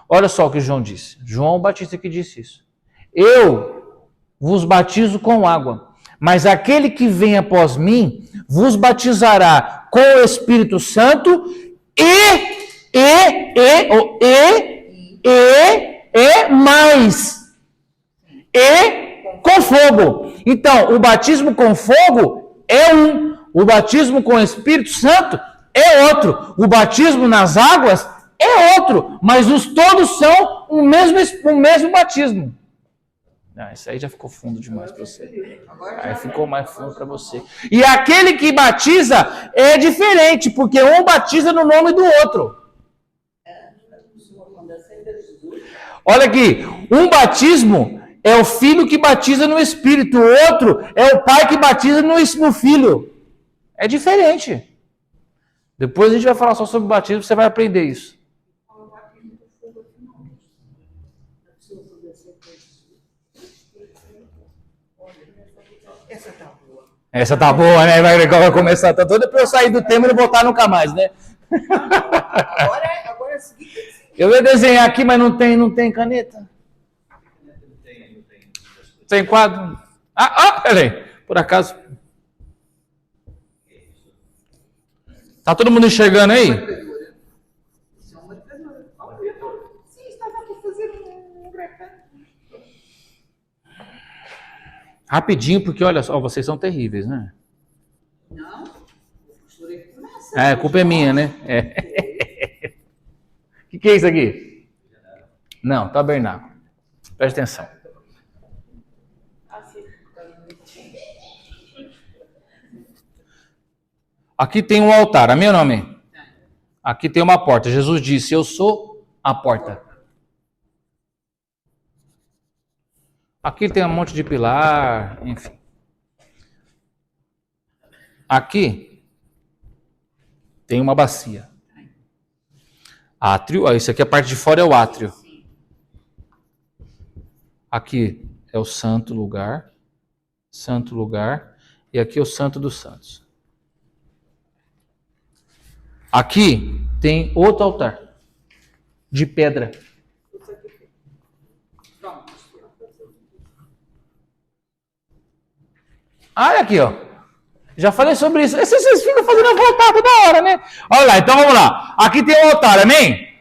Olha só o que João disse. João Batista que disse isso. Eu vos batizo com água, mas aquele que vem após mim vos batizará com o Espírito Santo e com fogo. Então, o batismo com fogo é um. O batismo com o Espírito Santo é outro. O batismo nas águas é outro. Mas os todos são o mesmo batismo. Ah, isso aí já ficou fundo demais para você. Aí ficou mais fundo para você. E aquele que batiza é diferente, porque um batiza no nome do outro. Olha aqui, um batismo é o filho que batiza no Espírito, o outro é o pai que batiza no filho. É diferente. Depois a gente vai falar só sobre o batismo, você vai aprender isso. Essa tá boa, né? Vai começar, tá toda pra eu sair do tema e não voltar nunca mais, né? Agora é o seguinte. Eu ia desenhar aqui, mas não tem caneta. Tem quadro? Peraí. Por acaso. Tá todo mundo enxergando aí? Sim, estava aqui fazendo um recado. Rapidinho, porque olha só, vocês são terríveis, né? Não, o professor é que começa. A culpa é minha, né? O que é isso aqui? Não, tabernáculo. Presta atenção. Aqui tem um altar, amém ou não amém? Aqui tem uma porta. Jesus disse, eu sou a porta. Aqui tem um monte de pilar, enfim. Aqui tem uma bacia. Átrio, isso aqui a parte de fora é o átrio. Aqui é o santo lugar, e aqui é o santo dos santos. Aqui tem outro altar de pedra. Olha aqui, ó. Já falei sobre isso. Vocês ficam fazendo voltar toda hora, né? Olha lá, então vamos lá. Aqui tem o altar, amém?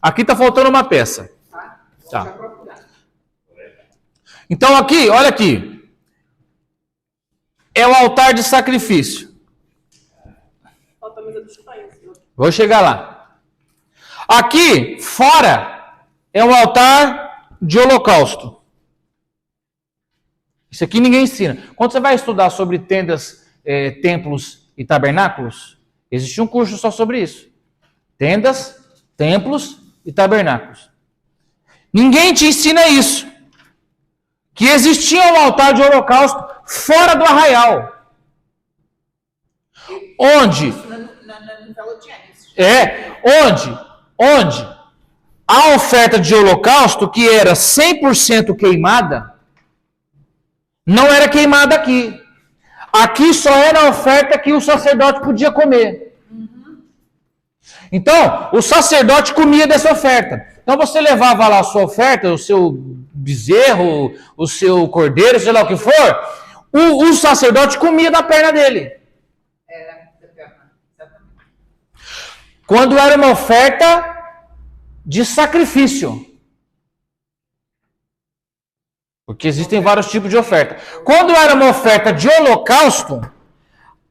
Aqui tá faltando uma peça. Tá. Então aqui, olha aqui. É o altar de sacrifício. Falta a mesa dos pães. Vou chegar lá. Aqui, fora, é o altar de holocausto. Isso aqui ninguém ensina. Quando você vai estudar sobre tendas, templos e tabernáculos, existe um curso só sobre isso. Tendas, templos e tabernáculos. Ninguém te ensina isso. Que existia um altar de holocausto fora do arraial. Onde? Na novela Genesis. Onde a oferta de holocausto, que era 100% queimada, não era queimada aqui. Aqui só era a oferta que o sacerdote podia comer. Então, o sacerdote comia dessa oferta. Então, você levava lá a sua oferta, o seu bezerro, o seu cordeiro, sei lá o que for, o sacerdote comia da perna dele. Era da perna, exatamente. Quando era uma oferta de sacrifício. Porque existem vários tipos de oferta. Quando era uma oferta de holocausto,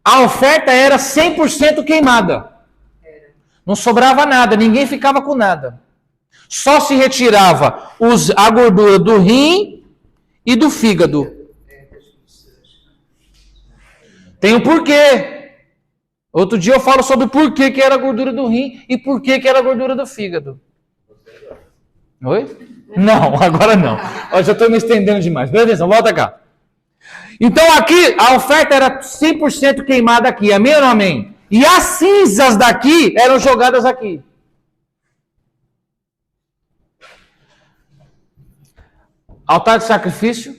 a oferta era 100% queimada. Não sobrava nada, ninguém ficava com nada. Só se retirava a gordura do rim e do fígado. Tem um porquê. Outro dia eu falo sobre por que era a gordura do rim e por que era a gordura do fígado. Oi? Não, agora não. Eu já estou me estendendo demais. Presta atenção, volta cá. Então aqui, a oferta era 100% queimada aqui. Amém ou não amém? E as cinzas daqui eram jogadas aqui. Altar de sacrifício.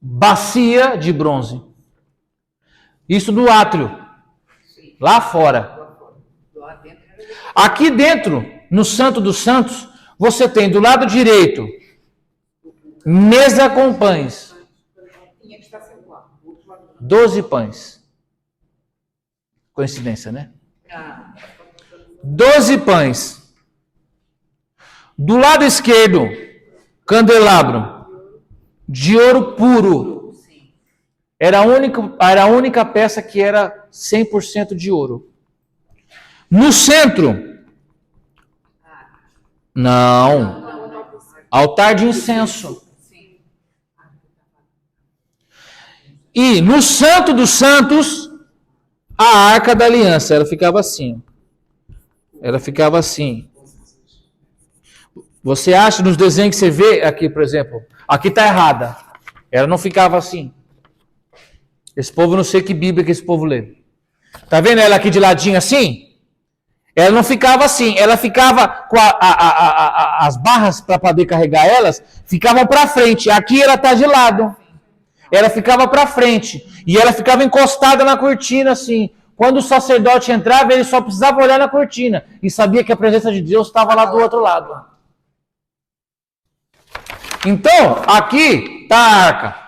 Bacia de bronze. Isso do átrio. Lá fora. Aqui dentro, no Santo dos Santos, você tem do lado direito mesa com pães. 12 pães. Coincidência, né? 12 pães. Do lado esquerdo, candelabro de ouro puro. Era a única peça que era 100% de ouro. No centro, não, altar de incenso. E no Santo dos Santos, a Arca da Aliança, ela ficava assim. Ela ficava assim. Você acha nos desenhos que você vê aqui, por exemplo, aqui está errada. Ela não ficava assim. Esse povo, não sei que Bíblia que esse povo lê. Tá vendo ela aqui de ladinho assim? Ela não ficava assim. Ela ficava com as barras para poder carregar elas, ficavam para frente. Aqui ela tá de lado. Ela ficava para frente. E ela ficava encostada na cortina assim. Quando o sacerdote entrava, ele só precisava olhar na cortina. E sabia que a presença de Deus estava lá do outro lado. Então, aqui está a arca.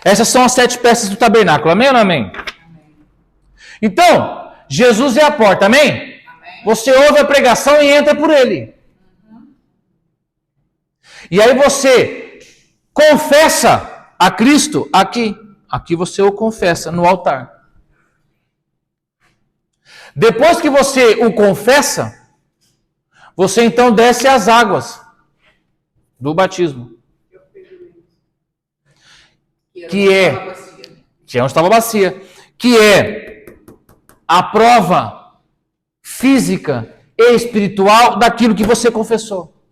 Essas são as 7 peças do tabernáculo. Amém ou não amém? Então, Jesus é a porta. Amém? Você ouve a pregação e entra por ele. E aí você confessa a Cristo aqui. Aqui você o confessa no altar. Depois que você o confessa, você então desce as águas do batismo. Que é onde estava a bacia. Que é a prova física e espiritual daquilo que você confessou.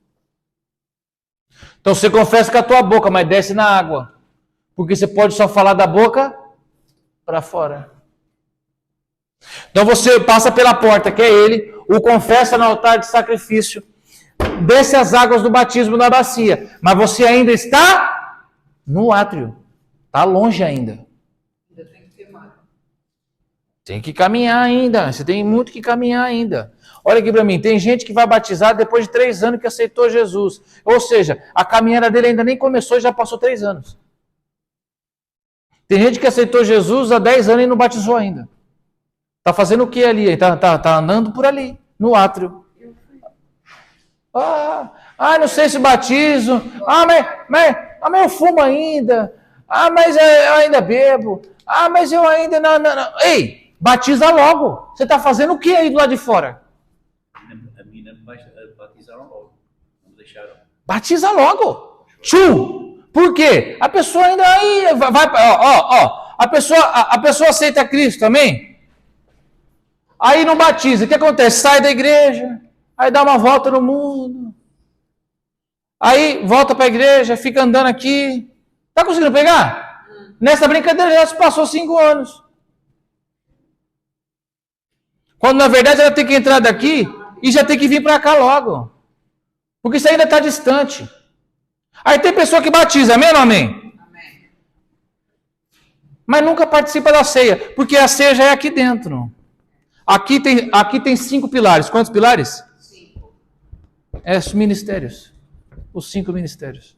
Então você confessa com a tua boca, mas desce na água. Porque você pode só falar da boca para fora. Então você passa pela porta, que é ele, o confessa no altar de sacrifício, desce as águas do batismo na bacia, mas você ainda está no átrio. Está longe ainda. Ainda tem que ter mais. Tem que caminhar ainda. Você tem muito que caminhar ainda. Olha aqui para mim. Tem gente que vai batizar depois de 3 anos que aceitou Jesus. Ou seja, a caminhada dele ainda nem começou e já passou 3 anos. Tem gente que aceitou Jesus há 10 anos e não batizou ainda. Está fazendo o que ali? Está andando por ali, no átrio. Não sei se batizo. Mas eu fumo ainda. Mas eu ainda bebo. Mas eu ainda não. Ei, batiza logo. Você está fazendo o que aí do lado de fora? A mim não me batizaram logo. Não me deixaram. Batiza logo. Por quê? A pessoa ainda aí vai. A pessoa aceita Cristo, amém? Aí não batiza. O que acontece? Sai da igreja. Aí dá uma volta no mundo. Aí volta para a igreja, fica andando aqui. Tá conseguindo pegar? Nessa brincadeira já se passou 5 anos. Quando na verdade ela tem que entrar daqui e já tem que vir para cá logo. Porque isso ainda está distante. Aí tem pessoa que batiza, amém ou não amém? Amém. Mas nunca participa da ceia, porque a ceia já é aqui dentro. Aqui tem 5 pilares. Quantos pilares? 5. Os ministérios. Os 5 ministérios.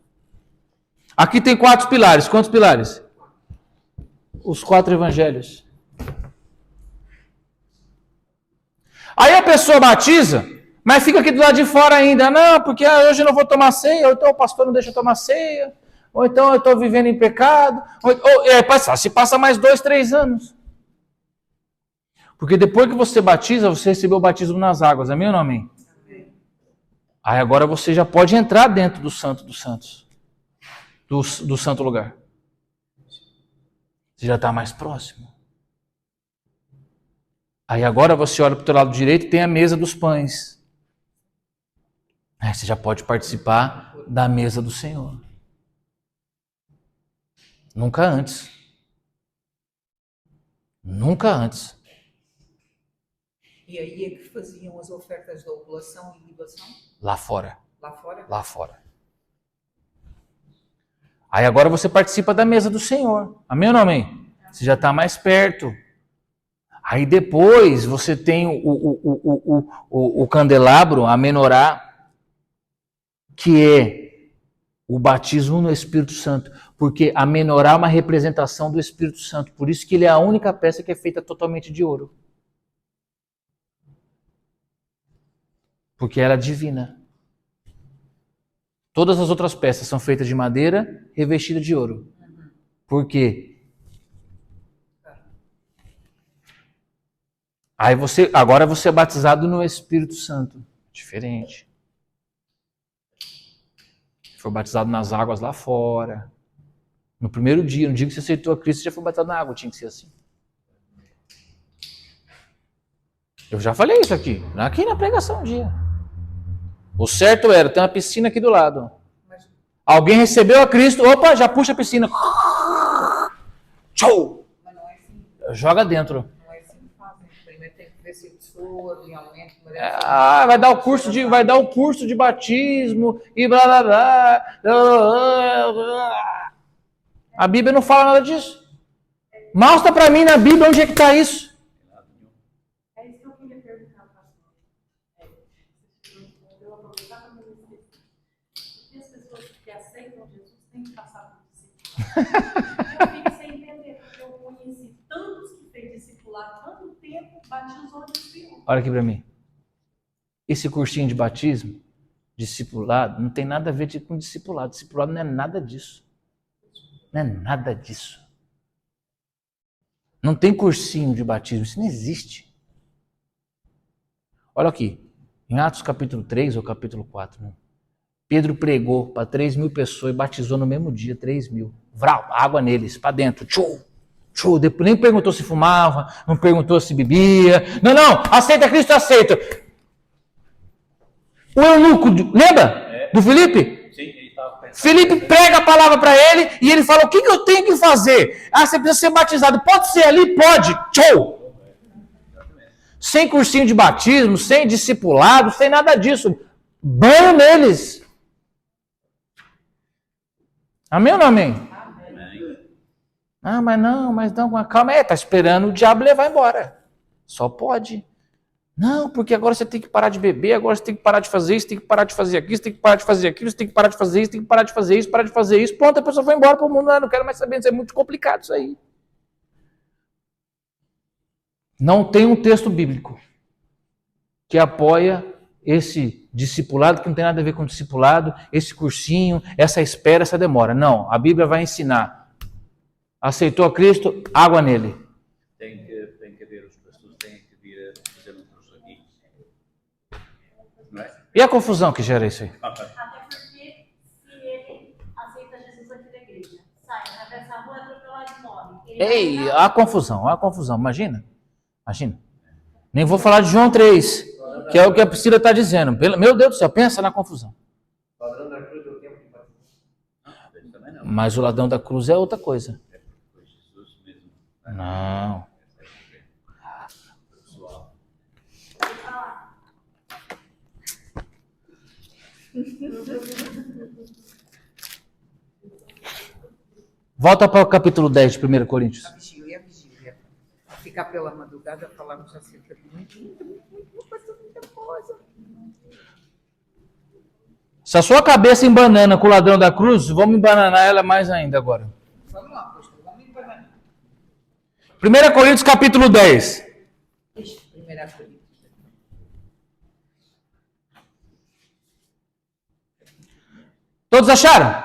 Aqui tem 4 pilares. Quantos pilares? Os 4 evangelhos. Aí a pessoa batiza, mas fica aqui do lado de fora ainda. Não, porque hoje eu não vou tomar ceia, ou então o pastor não deixa eu tomar ceia, ou então eu estou vivendo em pecado. Se passa mais 2, 3 anos. Porque depois que você batiza, você recebeu o batismo nas águas. Amém ou não amém? Amém. Aí agora você já pode entrar dentro do Santo dos Santos. Do santo lugar. Você já está mais próximo. Aí agora você olha para o teu lado direito e tem a mesa dos pães. Aí você já pode participar da mesa do Senhor. Nunca antes. Nunca antes. E aí é que faziam as ofertas da oblação e libação? Lá fora. Lá fora? Lá fora. Aí agora você participa da mesa do Senhor. Amém ou não amém? Você já está mais perto. Aí depois você tem o candelabro, a menorá, que é o batismo no Espírito Santo. Porque a menorá é uma representação do Espírito Santo. Por isso que ele é a única peça que é feita totalmente de ouro. Porque ela é divina. Todas as outras peças são feitas de madeira revestida de ouro. Por quê? Aí agora você é batizado no Espírito Santo. Diferente. Foi batizado nas águas lá fora. No primeiro dia, no dia que você aceitou a Cristo, você já foi batizado na água, tinha que ser assim. Eu já falei isso aqui na pregação um dia. O certo era ter uma piscina aqui do lado. Alguém recebeu a Cristo, opa, já puxa a piscina. Tchau! Mas não é assim, Joga dentro. não é assim que fazem. Primeiro tem que ver se a pessoa realmente merece. Vai dar o curso de batismo e blá blá blá. A Bíblia não fala nada disso. Mostra para mim na Bíblia onde é que está isso. É isso que eu queria perguntar, pastor. Eu aproveitar para me esquecer. Porque as pessoas que aceitam Jesus têm que passar por discipulado. Eu fico sem entender, porque eu conheci tantos que fez discipulado, tanto tempo, batizou de Espírito. Olha aqui para mim. Esse cursinho de batismo, discipulado, não tem nada a ver com discipulado. Discipulado não é nada disso. Não é nada disso. Não tem cursinho de batismo, isso não existe. Olha aqui, em Atos capítulo 3 ou capítulo 4, né? Pedro pregou para 3.000 pessoas e batizou no mesmo dia 3.000. Vral, água neles, para dentro. Tchou, tchou. Depois nem perguntou se fumava, não perguntou se bebia. Não, aceita Cristo, aceita. O eunuco, lembra do Filipe? Sim, ele estava pensando. Filipe prega a palavra para ele e ele fala, o que eu tenho que fazer? Você precisa ser batizado. Pode ser ali? Pode. Tchou. Sem cursinho de batismo, sem discipulado, sem nada disso. Banho neles. Amém ou não amém? Amém. Mas não, calma aí, tá esperando o diabo levar embora. Só pode. Não, porque agora você tem que parar de beber, agora você tem que parar de fazer isso, tem que parar de fazer aquilo, você tem que parar de fazer aquilo, você tem que parar de fazer isso, tem que parar de fazer isso, parar de fazer isso. Pronto, a pessoa foi embora para o mundo, não quero mais saber, isso é muito complicado isso aí. Não tem um texto bíblico que apoia esse discipulado, que não tem nada a ver com discipulado, esse cursinho, essa espera, essa demora. Não, a Bíblia vai ensinar. Aceitou a Cristo, água nele. Tem que haver, os pastores têm que vir a fazer um curso aqui. Não é? E a confusão que gera isso aí? Até porque, se ele aceita Jesus aqui da igreja, sai, atravessa a rua, atropelado e morre. Ele Ei, vai a confusão, imagina. Nem vou falar de João 3, que é o que a Priscila está dizendo. Meu Deus do céu, pensa na confusão. O ladrão da cruz deu tempo de batismo. Ele também não. Mas o ladrão da cruz é outra coisa. Foi Jesus mesmo. Não. Pessoal. Volta para o capítulo 10 de 1 Coríntios. A vigília. Ficar pela madrugada, falarmos acerca de muita coisa. Se a sua cabeça embanana com o ladrão da cruz, vamos embananar ela mais ainda agora. Vamos lá, pastor, vamos embanar. 1 Coríntios capítulo 10. Primeira Coríntios. Todos acharam?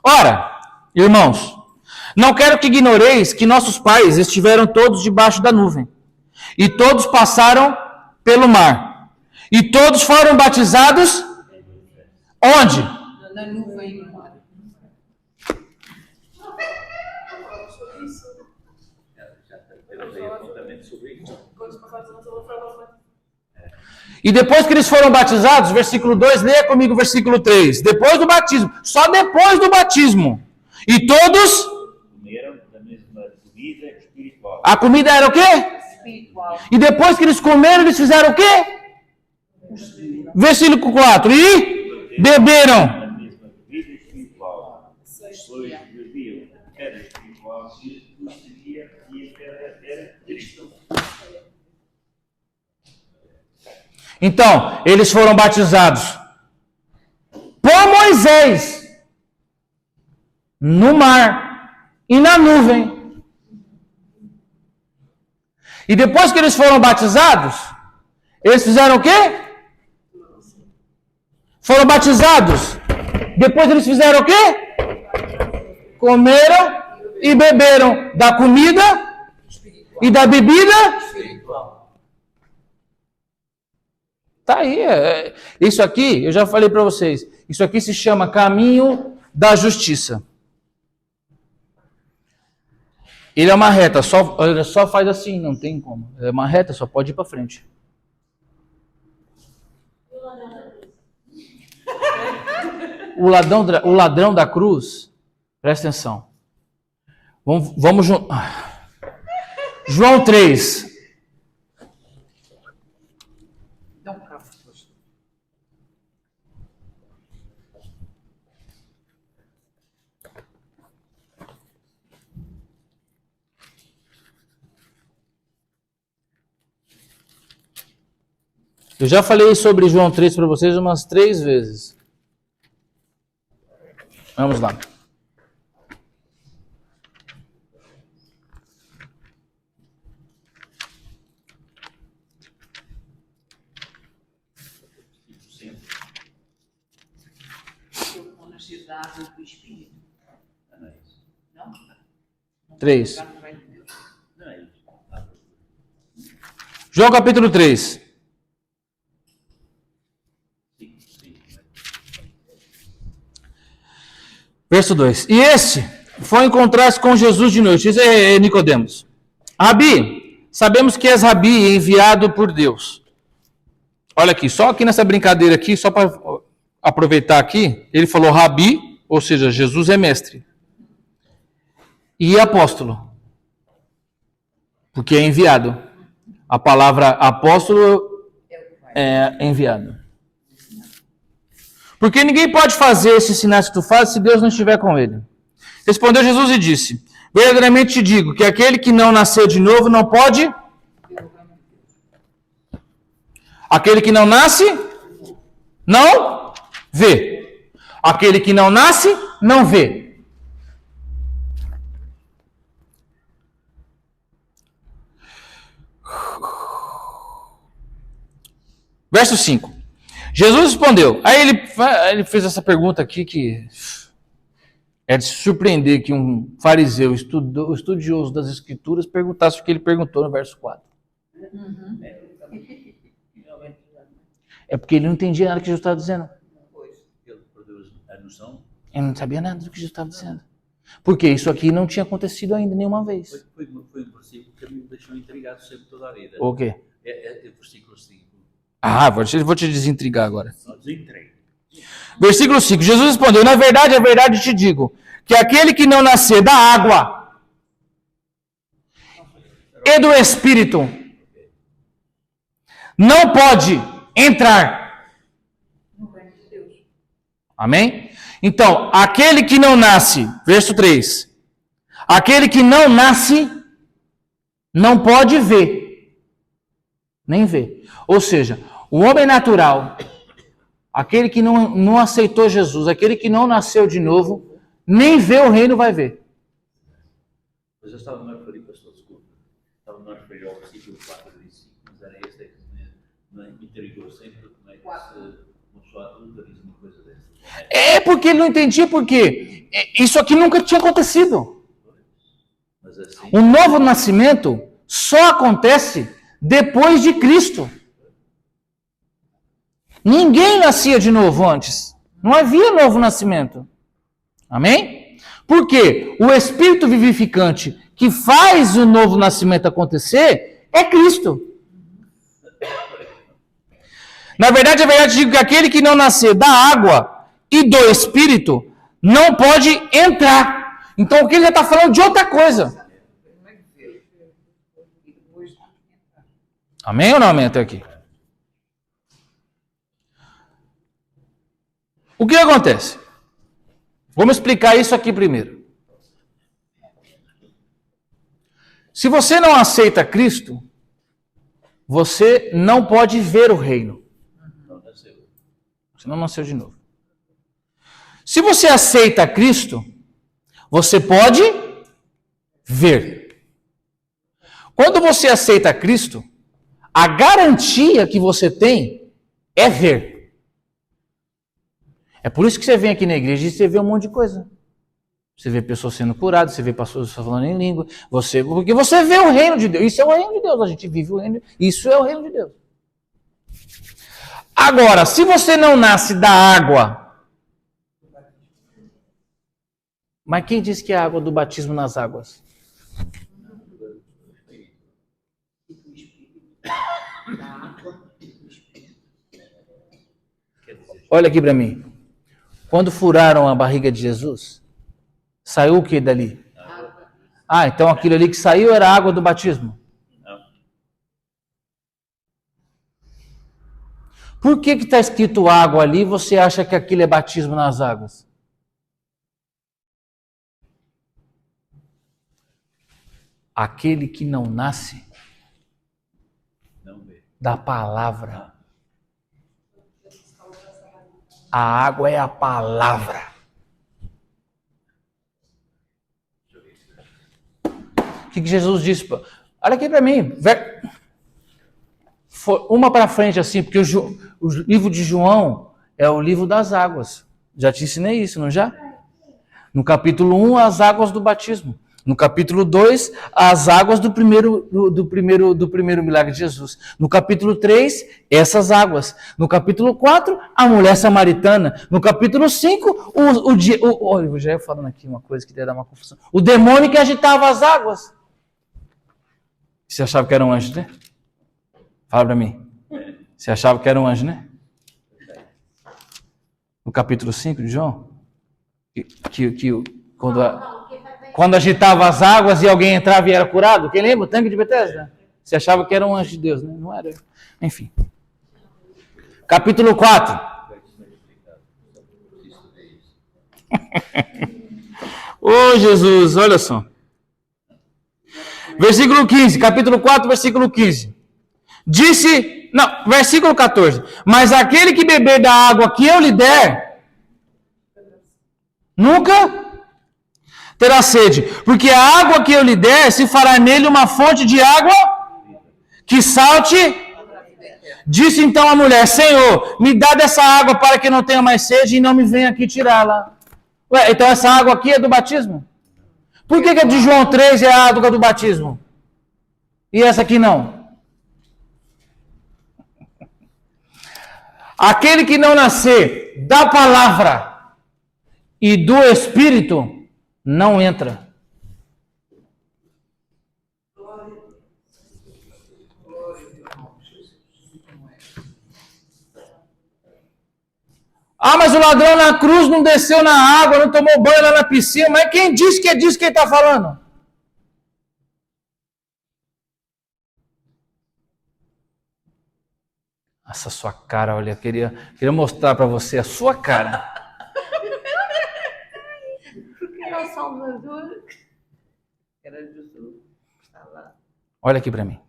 Ora, irmãos, não quero que ignoreis que nossos pais estiveram todos debaixo da nuvem, e todos passaram pelo mar, e todos foram batizados onde? Na nuvem e no mar. Eu dei apontamento sobre isso. Quando os passados não são falando. E depois que eles foram batizados, versículo 2, leia comigo o versículo 3. Depois do batismo, só depois do batismo. E todos... Comeram da mesma comida espiritual. A comida era o quê? Espiritual. E depois que eles comeram, eles fizeram o quê? Versículo 4. E beberam. Da mesma comida espiritual. Pois bebiam cada espiritual que os seguia e era Cristo. Então, eles foram batizados por Moisés no mar e na nuvem. E depois que eles foram batizados, eles fizeram o quê? Foram batizados. Depois eles fizeram o quê? Comeram e beberam da comida e da bebida Espiritual. Tá aí. Isso aqui, eu já falei para vocês, isso aqui se chama caminho da justiça. Ele é uma reta, ele só faz assim, não tem como. É uma reta, só pode ir para frente. O ladrão da cruz, presta atenção. Vamos João 3. Dá um cabo, pastor. Eu já falei sobre João 3 para vocês umas 3 vezes. Vamos lá. Eu vou nascer da água do Espírito. Não é isso. Não? 3. Está no reino de Deus. Não é isso. João capítulo 3. Sim. Verso 2. E este foi encontrar-se com Jesus de noite. Diz Nicodemos: Rabi, sabemos que és Rabi, enviado por Deus. Olha aqui, só aqui nessa brincadeira aqui, só para aproveitar aqui, ele falou Rabi, ou seja, Jesus é mestre. E apóstolo, porque é enviado. A palavra apóstolo é enviado. Porque ninguém pode fazer esses sinais que tu fazes se Deus não estiver com ele. Respondeu Jesus e disse: verdadeiramente te digo que aquele que não nasceu de novo não pode. Aquele que não nasce, não vê. Aquele que não nasce, não vê. Verso 5. Jesus respondeu. Aí ele fez essa pergunta aqui que é de se surpreender que um fariseu estudioso das Escrituras perguntasse o que ele perguntou no verso 4. É porque ele não entendia nada do que Jesus estava dizendo. Ele perdeu a noção. Ele não sabia nada do que Jesus estava dizendo. Porque isso aqui não tinha acontecido ainda nenhuma vez. Foi um versículo que me deixou intrigado sempre toda a vida. O quê? É o versículo 5. Vou te desintrigar agora. Não desentrei. Versículo 5. Jesus respondeu: na verdade, a verdade te digo, que aquele que não nascer da água e do Espírito não pode entrar. Amém? Então, aquele que não nasce, verso 3, aquele que não nasce não pode ver, nem ver. Ou seja, o homem natural, aquele que não aceitou Jesus, aquele que não nasceu de novo, nem vê o reino vai ver. Mas eu estava a referir, pastor, desculpa. Estava a referir ao versículo 4 e 5, mas era esse que me intrigou sempre. Como é que uma pessoa adulta diz uma coisa dessa? É porque ele não entendia por quê. Isso aqui nunca tinha acontecido. Mas assim, O novo nascimento só acontece depois de Cristo. Ninguém nascia de novo antes. Não havia novo nascimento. Amém? Porque o Espírito vivificante que faz o novo nascimento acontecer é Cristo. Na verdade, digo que aquele que não nascer da água e do Espírito não pode entrar. Então, o que ele já está falando de outra coisa. Amém ou não amém até aqui? O que acontece? Vamos explicar isso aqui primeiro. Se você não aceita Cristo, você não pode ver o reino. Você não nasceu de novo. Se você aceita Cristo, você pode ver. Quando você aceita Cristo, a garantia que você tem é ver. É por isso que você vem aqui na igreja e você vê um monte de coisa. Você vê pessoas sendo curadas, você vê pessoas falando em língua, porque você vê o reino de Deus. Isso é o reino de Deus, a gente vive o reino, isso é o reino de Deus. Agora, se você não nasce da água, mas quem disse que é a água do batismo nas águas? Olha aqui para mim. Quando furaram a barriga de Jesus, saiu o que dali? Ah, então aquilo ali que saiu era a água do batismo. Por que está escrito água ali e você acha que aquilo é batismo nas águas? Aquele que não nasce da palavra. A água é a palavra. O que Jesus disse? Olha aqui para mim. Uma para frente assim, porque o livro de João é o livro das águas. Já te ensinei isso, não já? No capítulo 1, as águas do batismo. No capítulo 2, as águas do primeiro milagre de Jesus. No capítulo 3, essas águas. No capítulo 4, a mulher samaritana. No capítulo 5, eu já ia falando aqui uma coisa que ia dar uma confusão. O demônio que agitava as águas. Você achava que era um anjo, né? Fala pra mim. Você achava que era um anjo, né? No capítulo 5 de João, quando agitava as águas e alguém entrava e era curado, quem lembra? O tanque de Betesda? Você achava que era um anjo de Deus, né? Não era. Enfim. Capítulo 4. Ô Jesus, olha só. Versículo 15, capítulo 4, versículo 15. Versículo 14. Mas aquele que beber da água que eu lhe der, nunca terá sede, porque a água que eu lhe der se fará nele uma fonte de água que salte. Disse então a mulher: Senhor, me dá dessa água para que não tenha mais sede e não me venha aqui tirá-la. Ué, então essa água aqui é do batismo? Por que a de João 3 é a água do batismo? E essa aqui não? Aquele que não nascer da palavra e do Espírito não entra. Ah, mas o ladrão na cruz não desceu na água, não tomou banho lá na piscina. Mas quem disse que é disso que ele está falando? Essa sua cara, olha, queria mostrar para você a sua cara. Era o Salvador. Era Jesus. Está lá. Olha aqui para mim.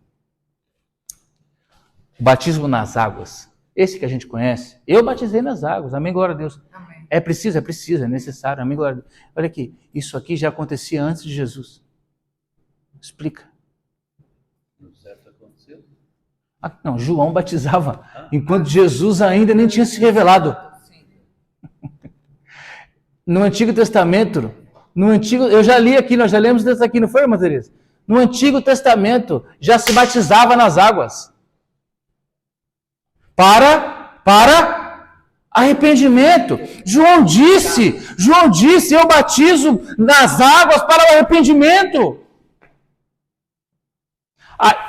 O batismo nas águas, esse que a gente conhece, eu batizei nas águas, amém, glória a Deus. Amém. É preciso, é necessário, amém, glória a Deus. Olha aqui, isso aqui já acontecia antes de Jesus. Explica. No certo aconteceu. Não, João batizava enquanto Jesus ainda nem tinha se revelado. No Antigo Testamento, eu já li aqui, nós já lemos isso aqui, não foi, irmã Teresa? No Antigo Testamento já se batizava nas águas. Para arrependimento. João disse, eu batizo nas águas para o arrependimento.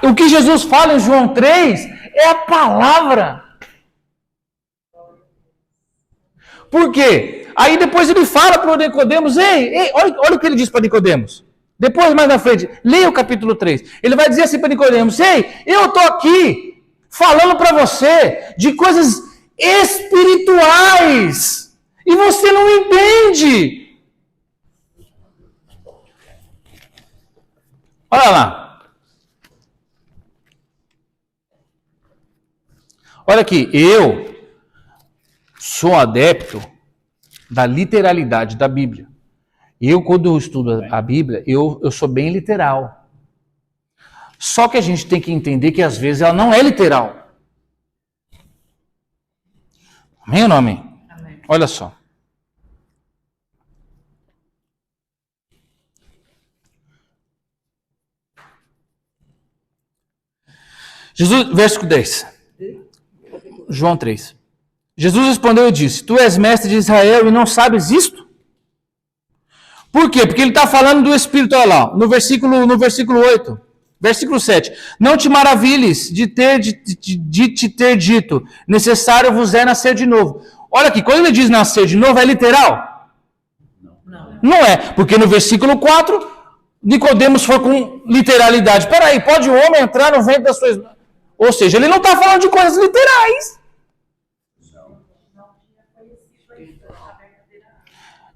O que Jesus fala em João 3 é a palavra. Por quê? Aí depois ele fala para o Nicodemos, olha o que ele diz para Nicodemos. Depois, mais na frente, leia o capítulo 3. Ele vai dizer assim para Nicodemos, eu estou aqui falando para você de coisas espirituais e você não entende. Olha lá. Olha aqui, eu sou adepto da literalidade da Bíblia. Quando eu estudo a Bíblia, eu sou bem literal. Só que a gente tem que entender que às vezes ela não é literal. Amém ou não amém? Amém. Olha só. Jesus, verso 10. João 3. Jesus respondeu e disse: Tu és mestre de Israel e não sabes isto? Por quê? Porque ele está falando do Espírito, olha lá, no versículo 8, versículo 7. Não te maravilhes de te ter dito, necessário vos é nascer de novo. Olha aqui, quando ele diz nascer de novo, é literal? Não é, porque no versículo 4, Nicodemos foi com literalidade. Peraí, pode o homem entrar no ventre das suas... Ou seja, ele não está falando de coisas literais.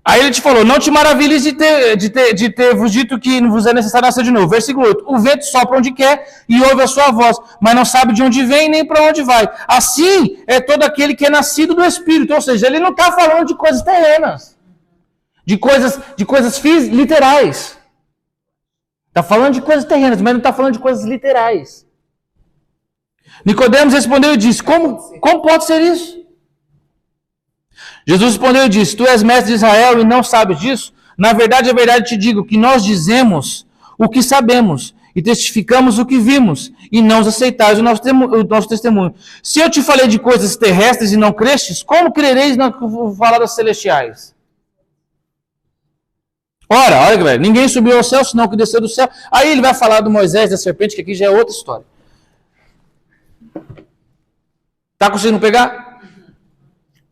Aí ele te falou, não te maravilhes de ter vos dito que vos é necessário nascer de novo. Versículo 8, o vento sopra onde quer e ouve a sua voz, mas não sabe de onde vem nem para onde vai. Assim é todo aquele que é nascido do Espírito. Ou seja, ele não está falando de coisas terrenas, de coisas literais. Está falando de coisas terrenas, mas não está falando de coisas literais. Nicodemos respondeu e disse, como pode ser isso? Jesus respondeu e disse, tu és mestre de Israel e não sabes disso? Na verdade, te digo que nós dizemos o que sabemos e testificamos o que vimos e não os aceitais o nosso testemunho. Se eu te falei de coisas terrestres e não crestes, como crereis na falar das celestiais? Ora, olha galera, ninguém subiu ao céu senão o que desceu do céu. Aí ele vai falar do Moisés, da serpente, que aqui já é outra história. Tá conseguindo pegar?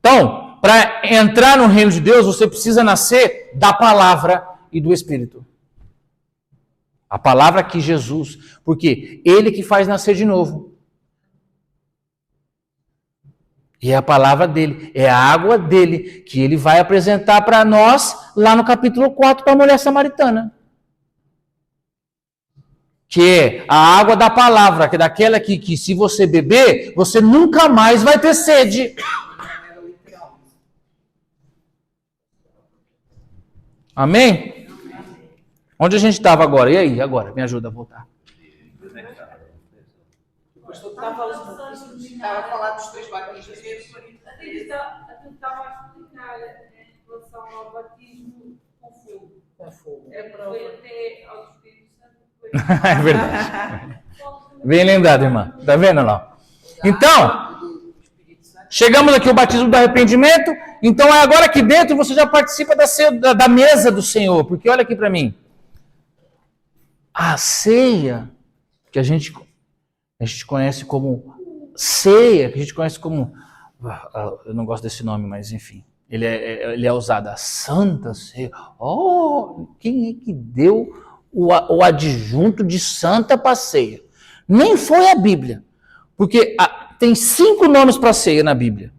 Então, para entrar no reino de Deus, você precisa nascer da palavra e do Espírito. A palavra aqui, Jesus, porque ele que faz nascer de novo. E é a palavra dele, é a água dele, que ele vai apresentar para nós lá no capítulo 4 para a mulher samaritana. Que é a água da palavra, que é daquela que se você beber, você nunca mais vai ter sede. Amém? Onde a gente estava agora? E aí, agora? Me ajuda a voltar. Estava a falar dos três batismos. Estava a explicar em relação ao batismo com fogo. Com fogo. É para foi até ao Espírito Santo. É verdade. Bem lembrado, irmã. Tá vendo lá? Então, chegamos aqui ao batismo do arrependimento. Então, agora aqui dentro você já participa da mesa do Senhor. Porque olha aqui para mim. A ceia, que a gente conhece como ceia, que a gente conhece como... Eu não gosto desse nome, mas enfim. Ele é usado, a Santa Ceia. Oh, quem é que deu o adjunto de Santa para ceia? Nem foi a Bíblia. Porque tem 5 nomes para ceia na Bíblia.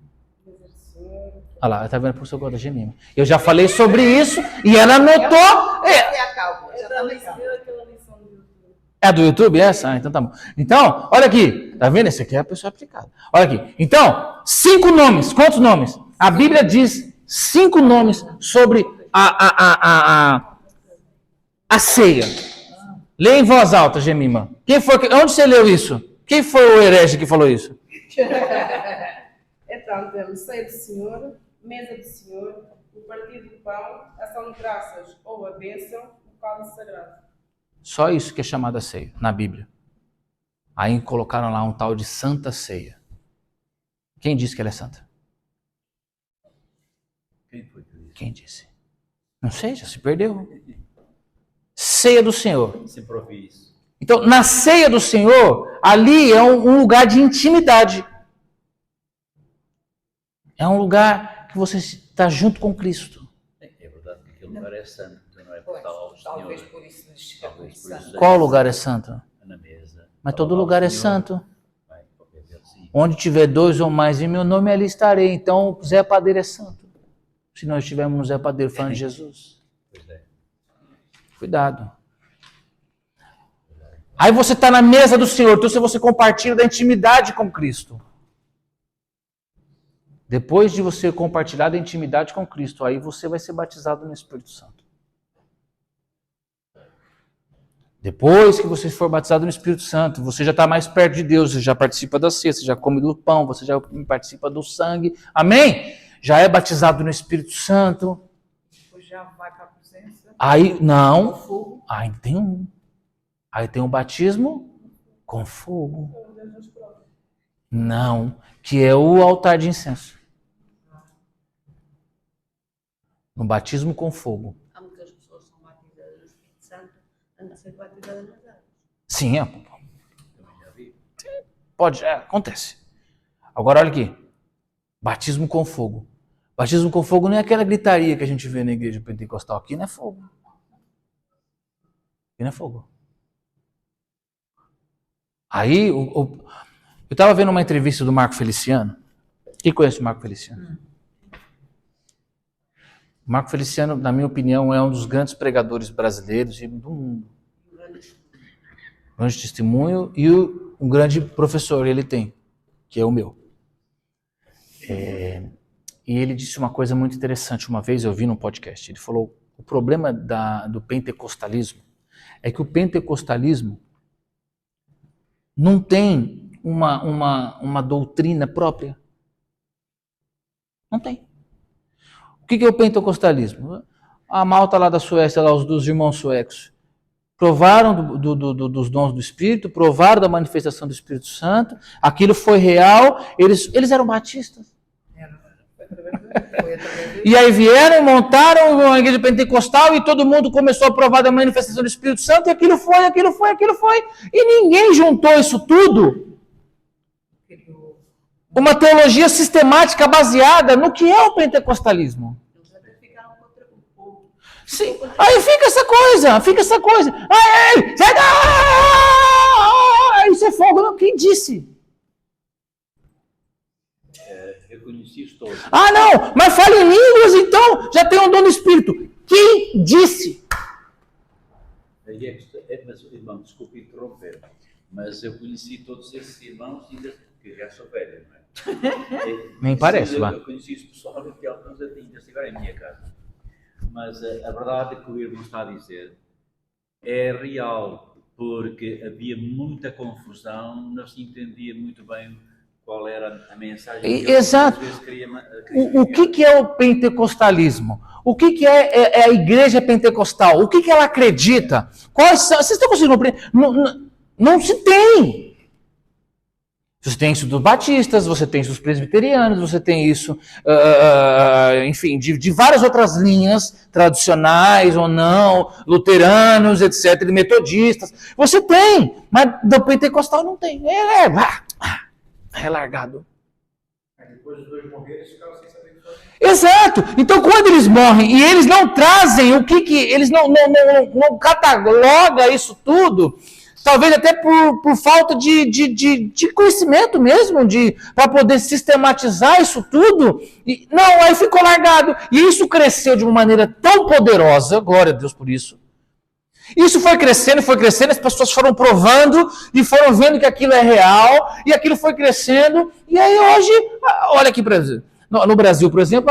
Olha lá, tá vendo por seu da Gemima. Eu já falei sobre isso e ela anotou. É do YouTube essa? Ah, então tá bom. Então, olha aqui. Tá vendo? Esse aqui é a pessoa aplicada. Olha aqui. Então, 5 nomes. Quantos nomes? A Bíblia diz 5 nomes sobre a ceia. Lê em voz alta, Gemima. Onde você leu isso? Quem foi o herege que falou isso? Então, temos ceia do Senhor, mesa do Senhor, o partido do pão, ação de graças ou a bênção, o cálice sagrado. Só isso que é chamada ceia na Bíblia. Aí colocaram lá um tal de Santa Ceia. Quem disse que ela é santa? Quem disse? Não sei, já se perdeu. Ceia do Senhor. Sempre ouvi isso. Então, na ceia do Senhor, ali é um lugar de intimidade. É um lugar que você está junto com Cristo. É verdade que aquele lugar é santo, então não é por tal ao Senhor. Talvez por isso nos Talvez por isso Qual lugar é santo? na mesa. Mas todo lugar é santo. Vai, qualquer vez assim. Onde tiver 2 ou mais em meu nome, ali estarei. Então, Zé Padeiro é santo. Se nós estivermos no Zé Padeiro falando de Jesus. Pois é. Cuidado. Aí você está na mesa do Senhor. Então você compartilha da intimidade com Cristo. Depois de você compartilhar da intimidade com Cristo, aí você vai ser batizado no Espírito Santo. Depois que você for batizado no Espírito Santo, você já está mais perto de Deus, você já participa da ceia, você já come do pão, você já participa do sangue. Amém? Já é batizado no Espírito Santo. Depois já vai para a presença. Aí, não. Com fogo. Aí tem um. Aí tem um batismo com fogo. Não, que é o altar de incenso. No batismo com fogo. Há muitas pessoas que são batizadas no Espírito Santo antes de ser batizadas nas águas. Sim, Também já vi. pode, acontece. Agora olha aqui. Batismo com fogo. Batismo com fogo não é aquela gritaria que a gente vê na igreja pentecostal. Aqui não é fogo. Aqui não é fogo. Aí, eu estava vendo uma entrevista do Marco Feliciano. Quem conhece o Marco Feliciano? O Marco Feliciano, na minha opinião, é um dos grandes pregadores brasileiros e do mundo. Um grande testemunho e um grande professor ele tem, que é o meu. E ele disse uma coisa muito interessante. Uma vez eu vi num podcast. Ele falou: o problema do pentecostalismo é que o pentecostalismo não tem uma doutrina própria. Não tem. O que é o pentecostalismo? A malta lá da Suécia, lá, dos irmãos suecos, provaram dos dons do Espírito, provaram da manifestação do Espírito Santo, aquilo foi real, eles eram batistas. Foi através E aí vieram, montaram uma igreja pentecostal e todo mundo começou a provar da manifestação do Espírito Santo e aquilo foi. E ninguém juntou isso tudo. Uma teologia sistemática baseada no que é o pentecostalismo. Eles até ficaram contra o povo. Sim. Aí fica essa coisa. Ai, sai daí! Isso é fogo, não? Quem disse? Eu conheci os todos. Ah, não, mas fala em línguas, então já tem um dom do Espírito. Quem disse? Mas, irmão, desculpe interromper, mas eu conheci todos esses irmãos ainda que já sou velho, não é? Nem parece, eu, vá. eu conheci-os pessoalmente e alguns ainda estiveram em minha casa. Mas a verdade que o irmão está a dizer é real, porque havia muita confusão, não se entendia muito bem qual era a mensagem que ele Exato. às vezes queria O que é o pentecostalismo? O que é a igreja pentecostal? O que ela acredita? Vocês estão conseguindo compreender? Não se tem. Você tem isso dos batistas, você tem isso dos presbiterianos, você tem isso, enfim, de várias outras linhas, tradicionais ou não, luteranos, etc., metodistas. Você tem, mas do pentecostal não tem. É largado. Aí depois os dois morreram, eles ficaram sem saber o que fazer. Exato. Então, quando eles morrem e eles não trazem eles não catalogam isso tudo, talvez até por falta de conhecimento mesmo, para poder sistematizar isso tudo, aí ficou largado. E isso cresceu de uma maneira tão poderosa, glória a Deus por isso. Isso foi crescendo, as pessoas foram provando e foram vendo que aquilo é real, e aquilo foi crescendo, e aí hoje, olha aqui, no Brasil, por exemplo,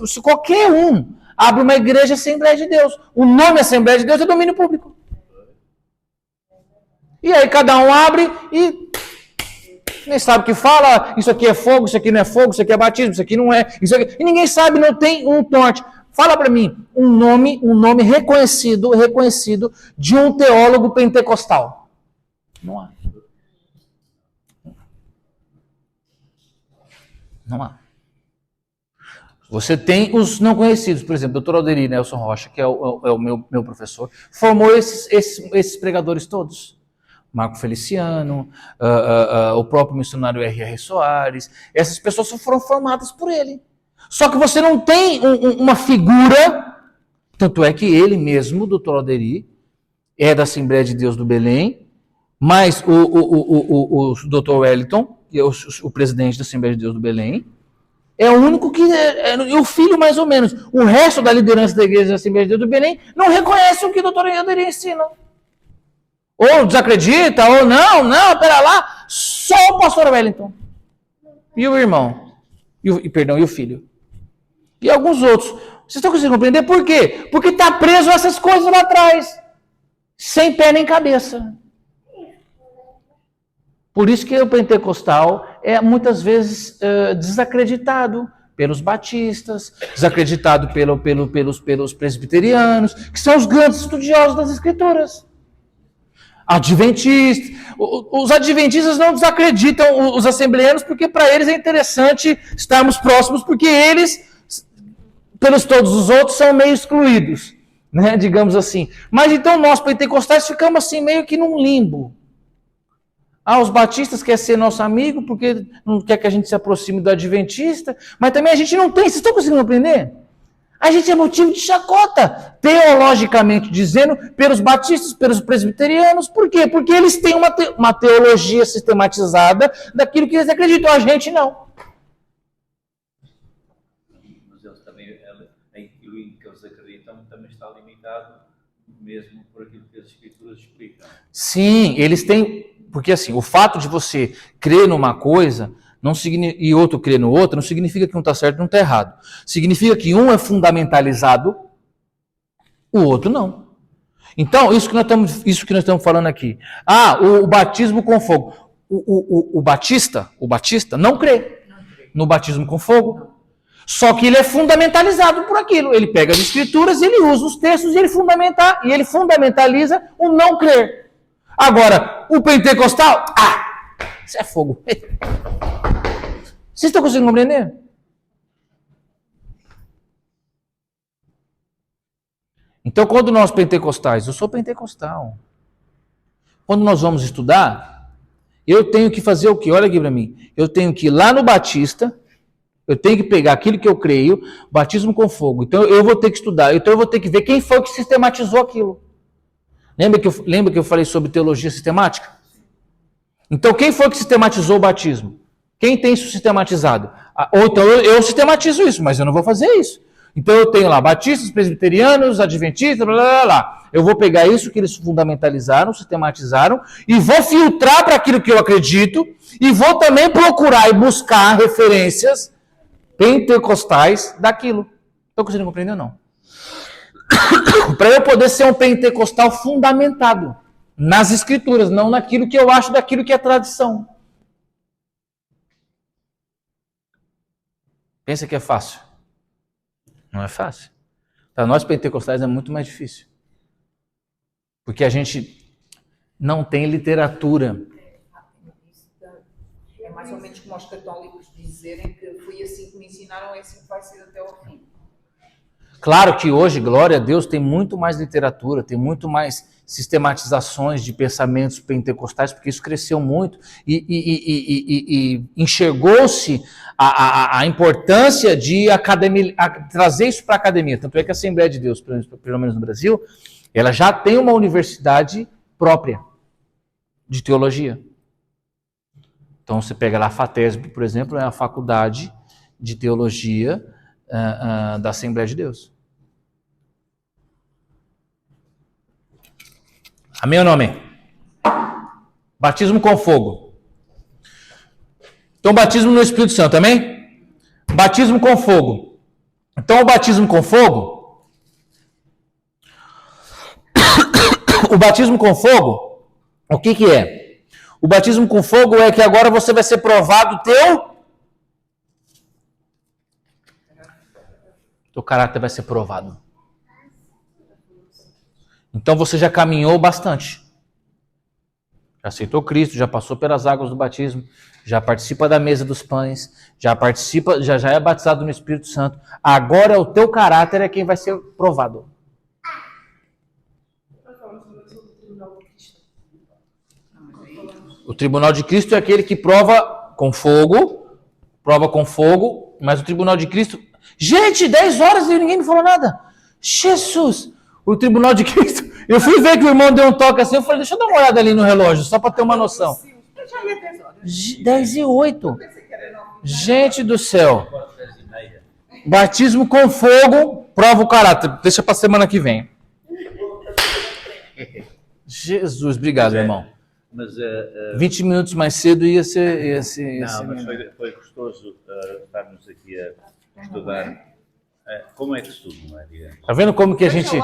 se qualquer um abre uma igreja Assembleia de Deus, o nome Assembleia de Deus é domínio público. E aí cada um abre e nem sabe o que fala, isso aqui é fogo, isso aqui não é fogo, isso aqui é batismo, isso aqui não é, isso aqui, e ninguém sabe, não tem um norte. Fala para mim um nome reconhecido de um teólogo pentecostal. Não há. Não há. Você tem os não conhecidos, por exemplo, o Dr. Alderi Nelson Rocha, que é o meu professor, formou esses pregadores todos. Marco Feliciano, o próprio missionário R.R. Soares, essas pessoas foram formadas por ele. Só que você não tem uma figura, tanto é que ele mesmo, o Dr. Alderi, é da Assembleia de Deus do Belém, mas o Dr. Wellington, que é o presidente da Assembleia de Deus do Belém, é o único que é o filho mais ou menos. O resto da liderança da Igreja da Assembleia de Deus do Belém não reconhece o que o Dr. Alderi ensina. Ou desacredita, ou não, pera lá, só o pastor Wellington. E o irmão, e o filho. E alguns outros. Vocês estão conseguindo compreender por quê? Porque está preso a essas coisas lá atrás. Sem pé nem cabeça. Por isso que o pentecostal é muitas vezes desacreditado pelos batistas, desacreditado pelos presbiterianos, que são os grandes estudiosos das escrituras. Adventistas. Os adventistas não desacreditam os assembleanos porque para eles é interessante estarmos próximos, porque eles pelos todos os outros são meio excluídos, né? Digamos assim. Mas então nós pentecostais ficamos assim meio que num limbo. Os batistas querem ser nosso amigo porque não quer que a gente se aproxime do adventista, mas também a gente não tem. Vocês estão conseguindo aprender? A gente é motivo de chacota, teologicamente dizendo, pelos batistas, pelos presbiterianos. Por quê? Porque eles têm uma teologia sistematizada daquilo que eles acreditam. A gente não. Mas eles também, aquilo em que eles acreditam também está limitado mesmo por aquilo que as Escrituras explicam. Sim, eles têm... Porque assim, o fato de você crer numa coisa não significa, e outro crer no outro, não significa que um está certo e um está errado. Significa que um é fundamentalizado, o outro não. Então, isso que nós estamos falando aqui. O batismo com fogo. O batista não crê no batismo com fogo. Só que ele é fundamentalizado por aquilo. Ele pega as escrituras, ele usa os textos e ele fundamentaliza o não crer. Agora, o pentecostal, isso é fogo. Vocês estão conseguindo compreender? Então, quando nós pentecostais, eu sou pentecostal. Quando nós vamos estudar, eu tenho que fazer o quê? Olha aqui para mim. Eu tenho que ir lá no Batista, eu tenho que pegar aquilo que eu creio, batismo com fogo. Então, eu vou ter que estudar. Então, eu vou ter que ver quem foi que sistematizou aquilo. Lembra que eu falei sobre teologia sistemática? Então, quem foi que sistematizou o batismo? Quem tem isso sistematizado? Ou então eu sistematizo isso, mas eu não vou fazer isso. Então eu tenho lá batistas, presbiterianos, adventistas, blá, blá, blá. Eu vou pegar isso que eles fundamentalizaram, sistematizaram, e vou filtrar para aquilo que eu acredito, e vou também procurar e buscar referências pentecostais daquilo. Estão conseguindo compreender ou não? Para eu poder ser um pentecostal fundamentado nas escrituras, não naquilo que eu acho daquilo que é tradição. Pensa que é fácil? Não é fácil. Para nós pentecostais é muito mais difícil. Porque a gente não tem literatura. É mais ou menos como os católicos dizerem que foi assim que me ensinaram, é assim que vai ser até ao fim. Claro que hoje, glória a Deus, tem muito mais literatura, tem muito mais sistematizações de pensamentos pentecostais, porque isso cresceu muito e enxergou-se a importância de trazer isso para a academia. Tanto é que a Assembleia de Deus, pelo menos no Brasil, ela já tem uma universidade própria de teologia. Então você pega lá a FATESB, por exemplo, é a faculdade de teologia da Assembleia de Deus. Amém ou não amém? Batismo com fogo. Então, batismo no Espírito Santo, amém? Batismo com fogo. Então, o batismo com fogo... O batismo com fogo, o que que é? O batismo com fogo é que agora você vai ser provado teu caráter vai ser provado. Então você já caminhou bastante. Já aceitou Cristo, já passou pelas águas do batismo, já participa da mesa dos pães, já é batizado no Espírito Santo. Agora o teu caráter é quem vai ser provado. O tribunal de Cristo é aquele que prova com fogo, mas o tribunal de Cristo... Gente, 10 horas e ninguém me falou nada. Jesus! O tribunal de Cristo... Eu fui ver que o irmão deu um toque assim, eu falei, deixa eu dar uma olhada ali no relógio, só para ter uma noção. 10:08. Gente do céu. Batismo com fogo, prova o caráter. Deixa para semana que vem. Jesus, obrigado, irmão. Mas, 20 minutos mais cedo ia ser mas foi gostoso estarmos aqui a estudar. Como é que estudo, não é? Tá vendo como que a gente...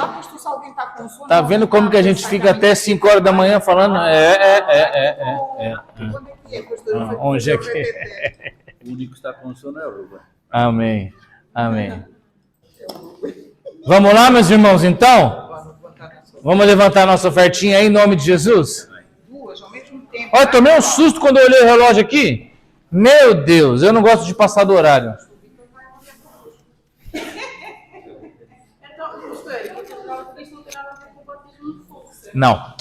Tá vendo como que a gente fica até 5 horas da manhã falando? Onde é que... O único que está com sono é o Ruben. Amém. Amém. Vamos lá, meus irmãos, então? Vamos levantar a nossa ofertinha aí em nome de Jesus? Duas ao mesmo tempo. Olha, tomei um susto quando eu olhei o relógio aqui. Meu Deus, eu não gosto de passar do horário. Agora, isto não tem nada a ver com o batismo de fogo, certo? Não.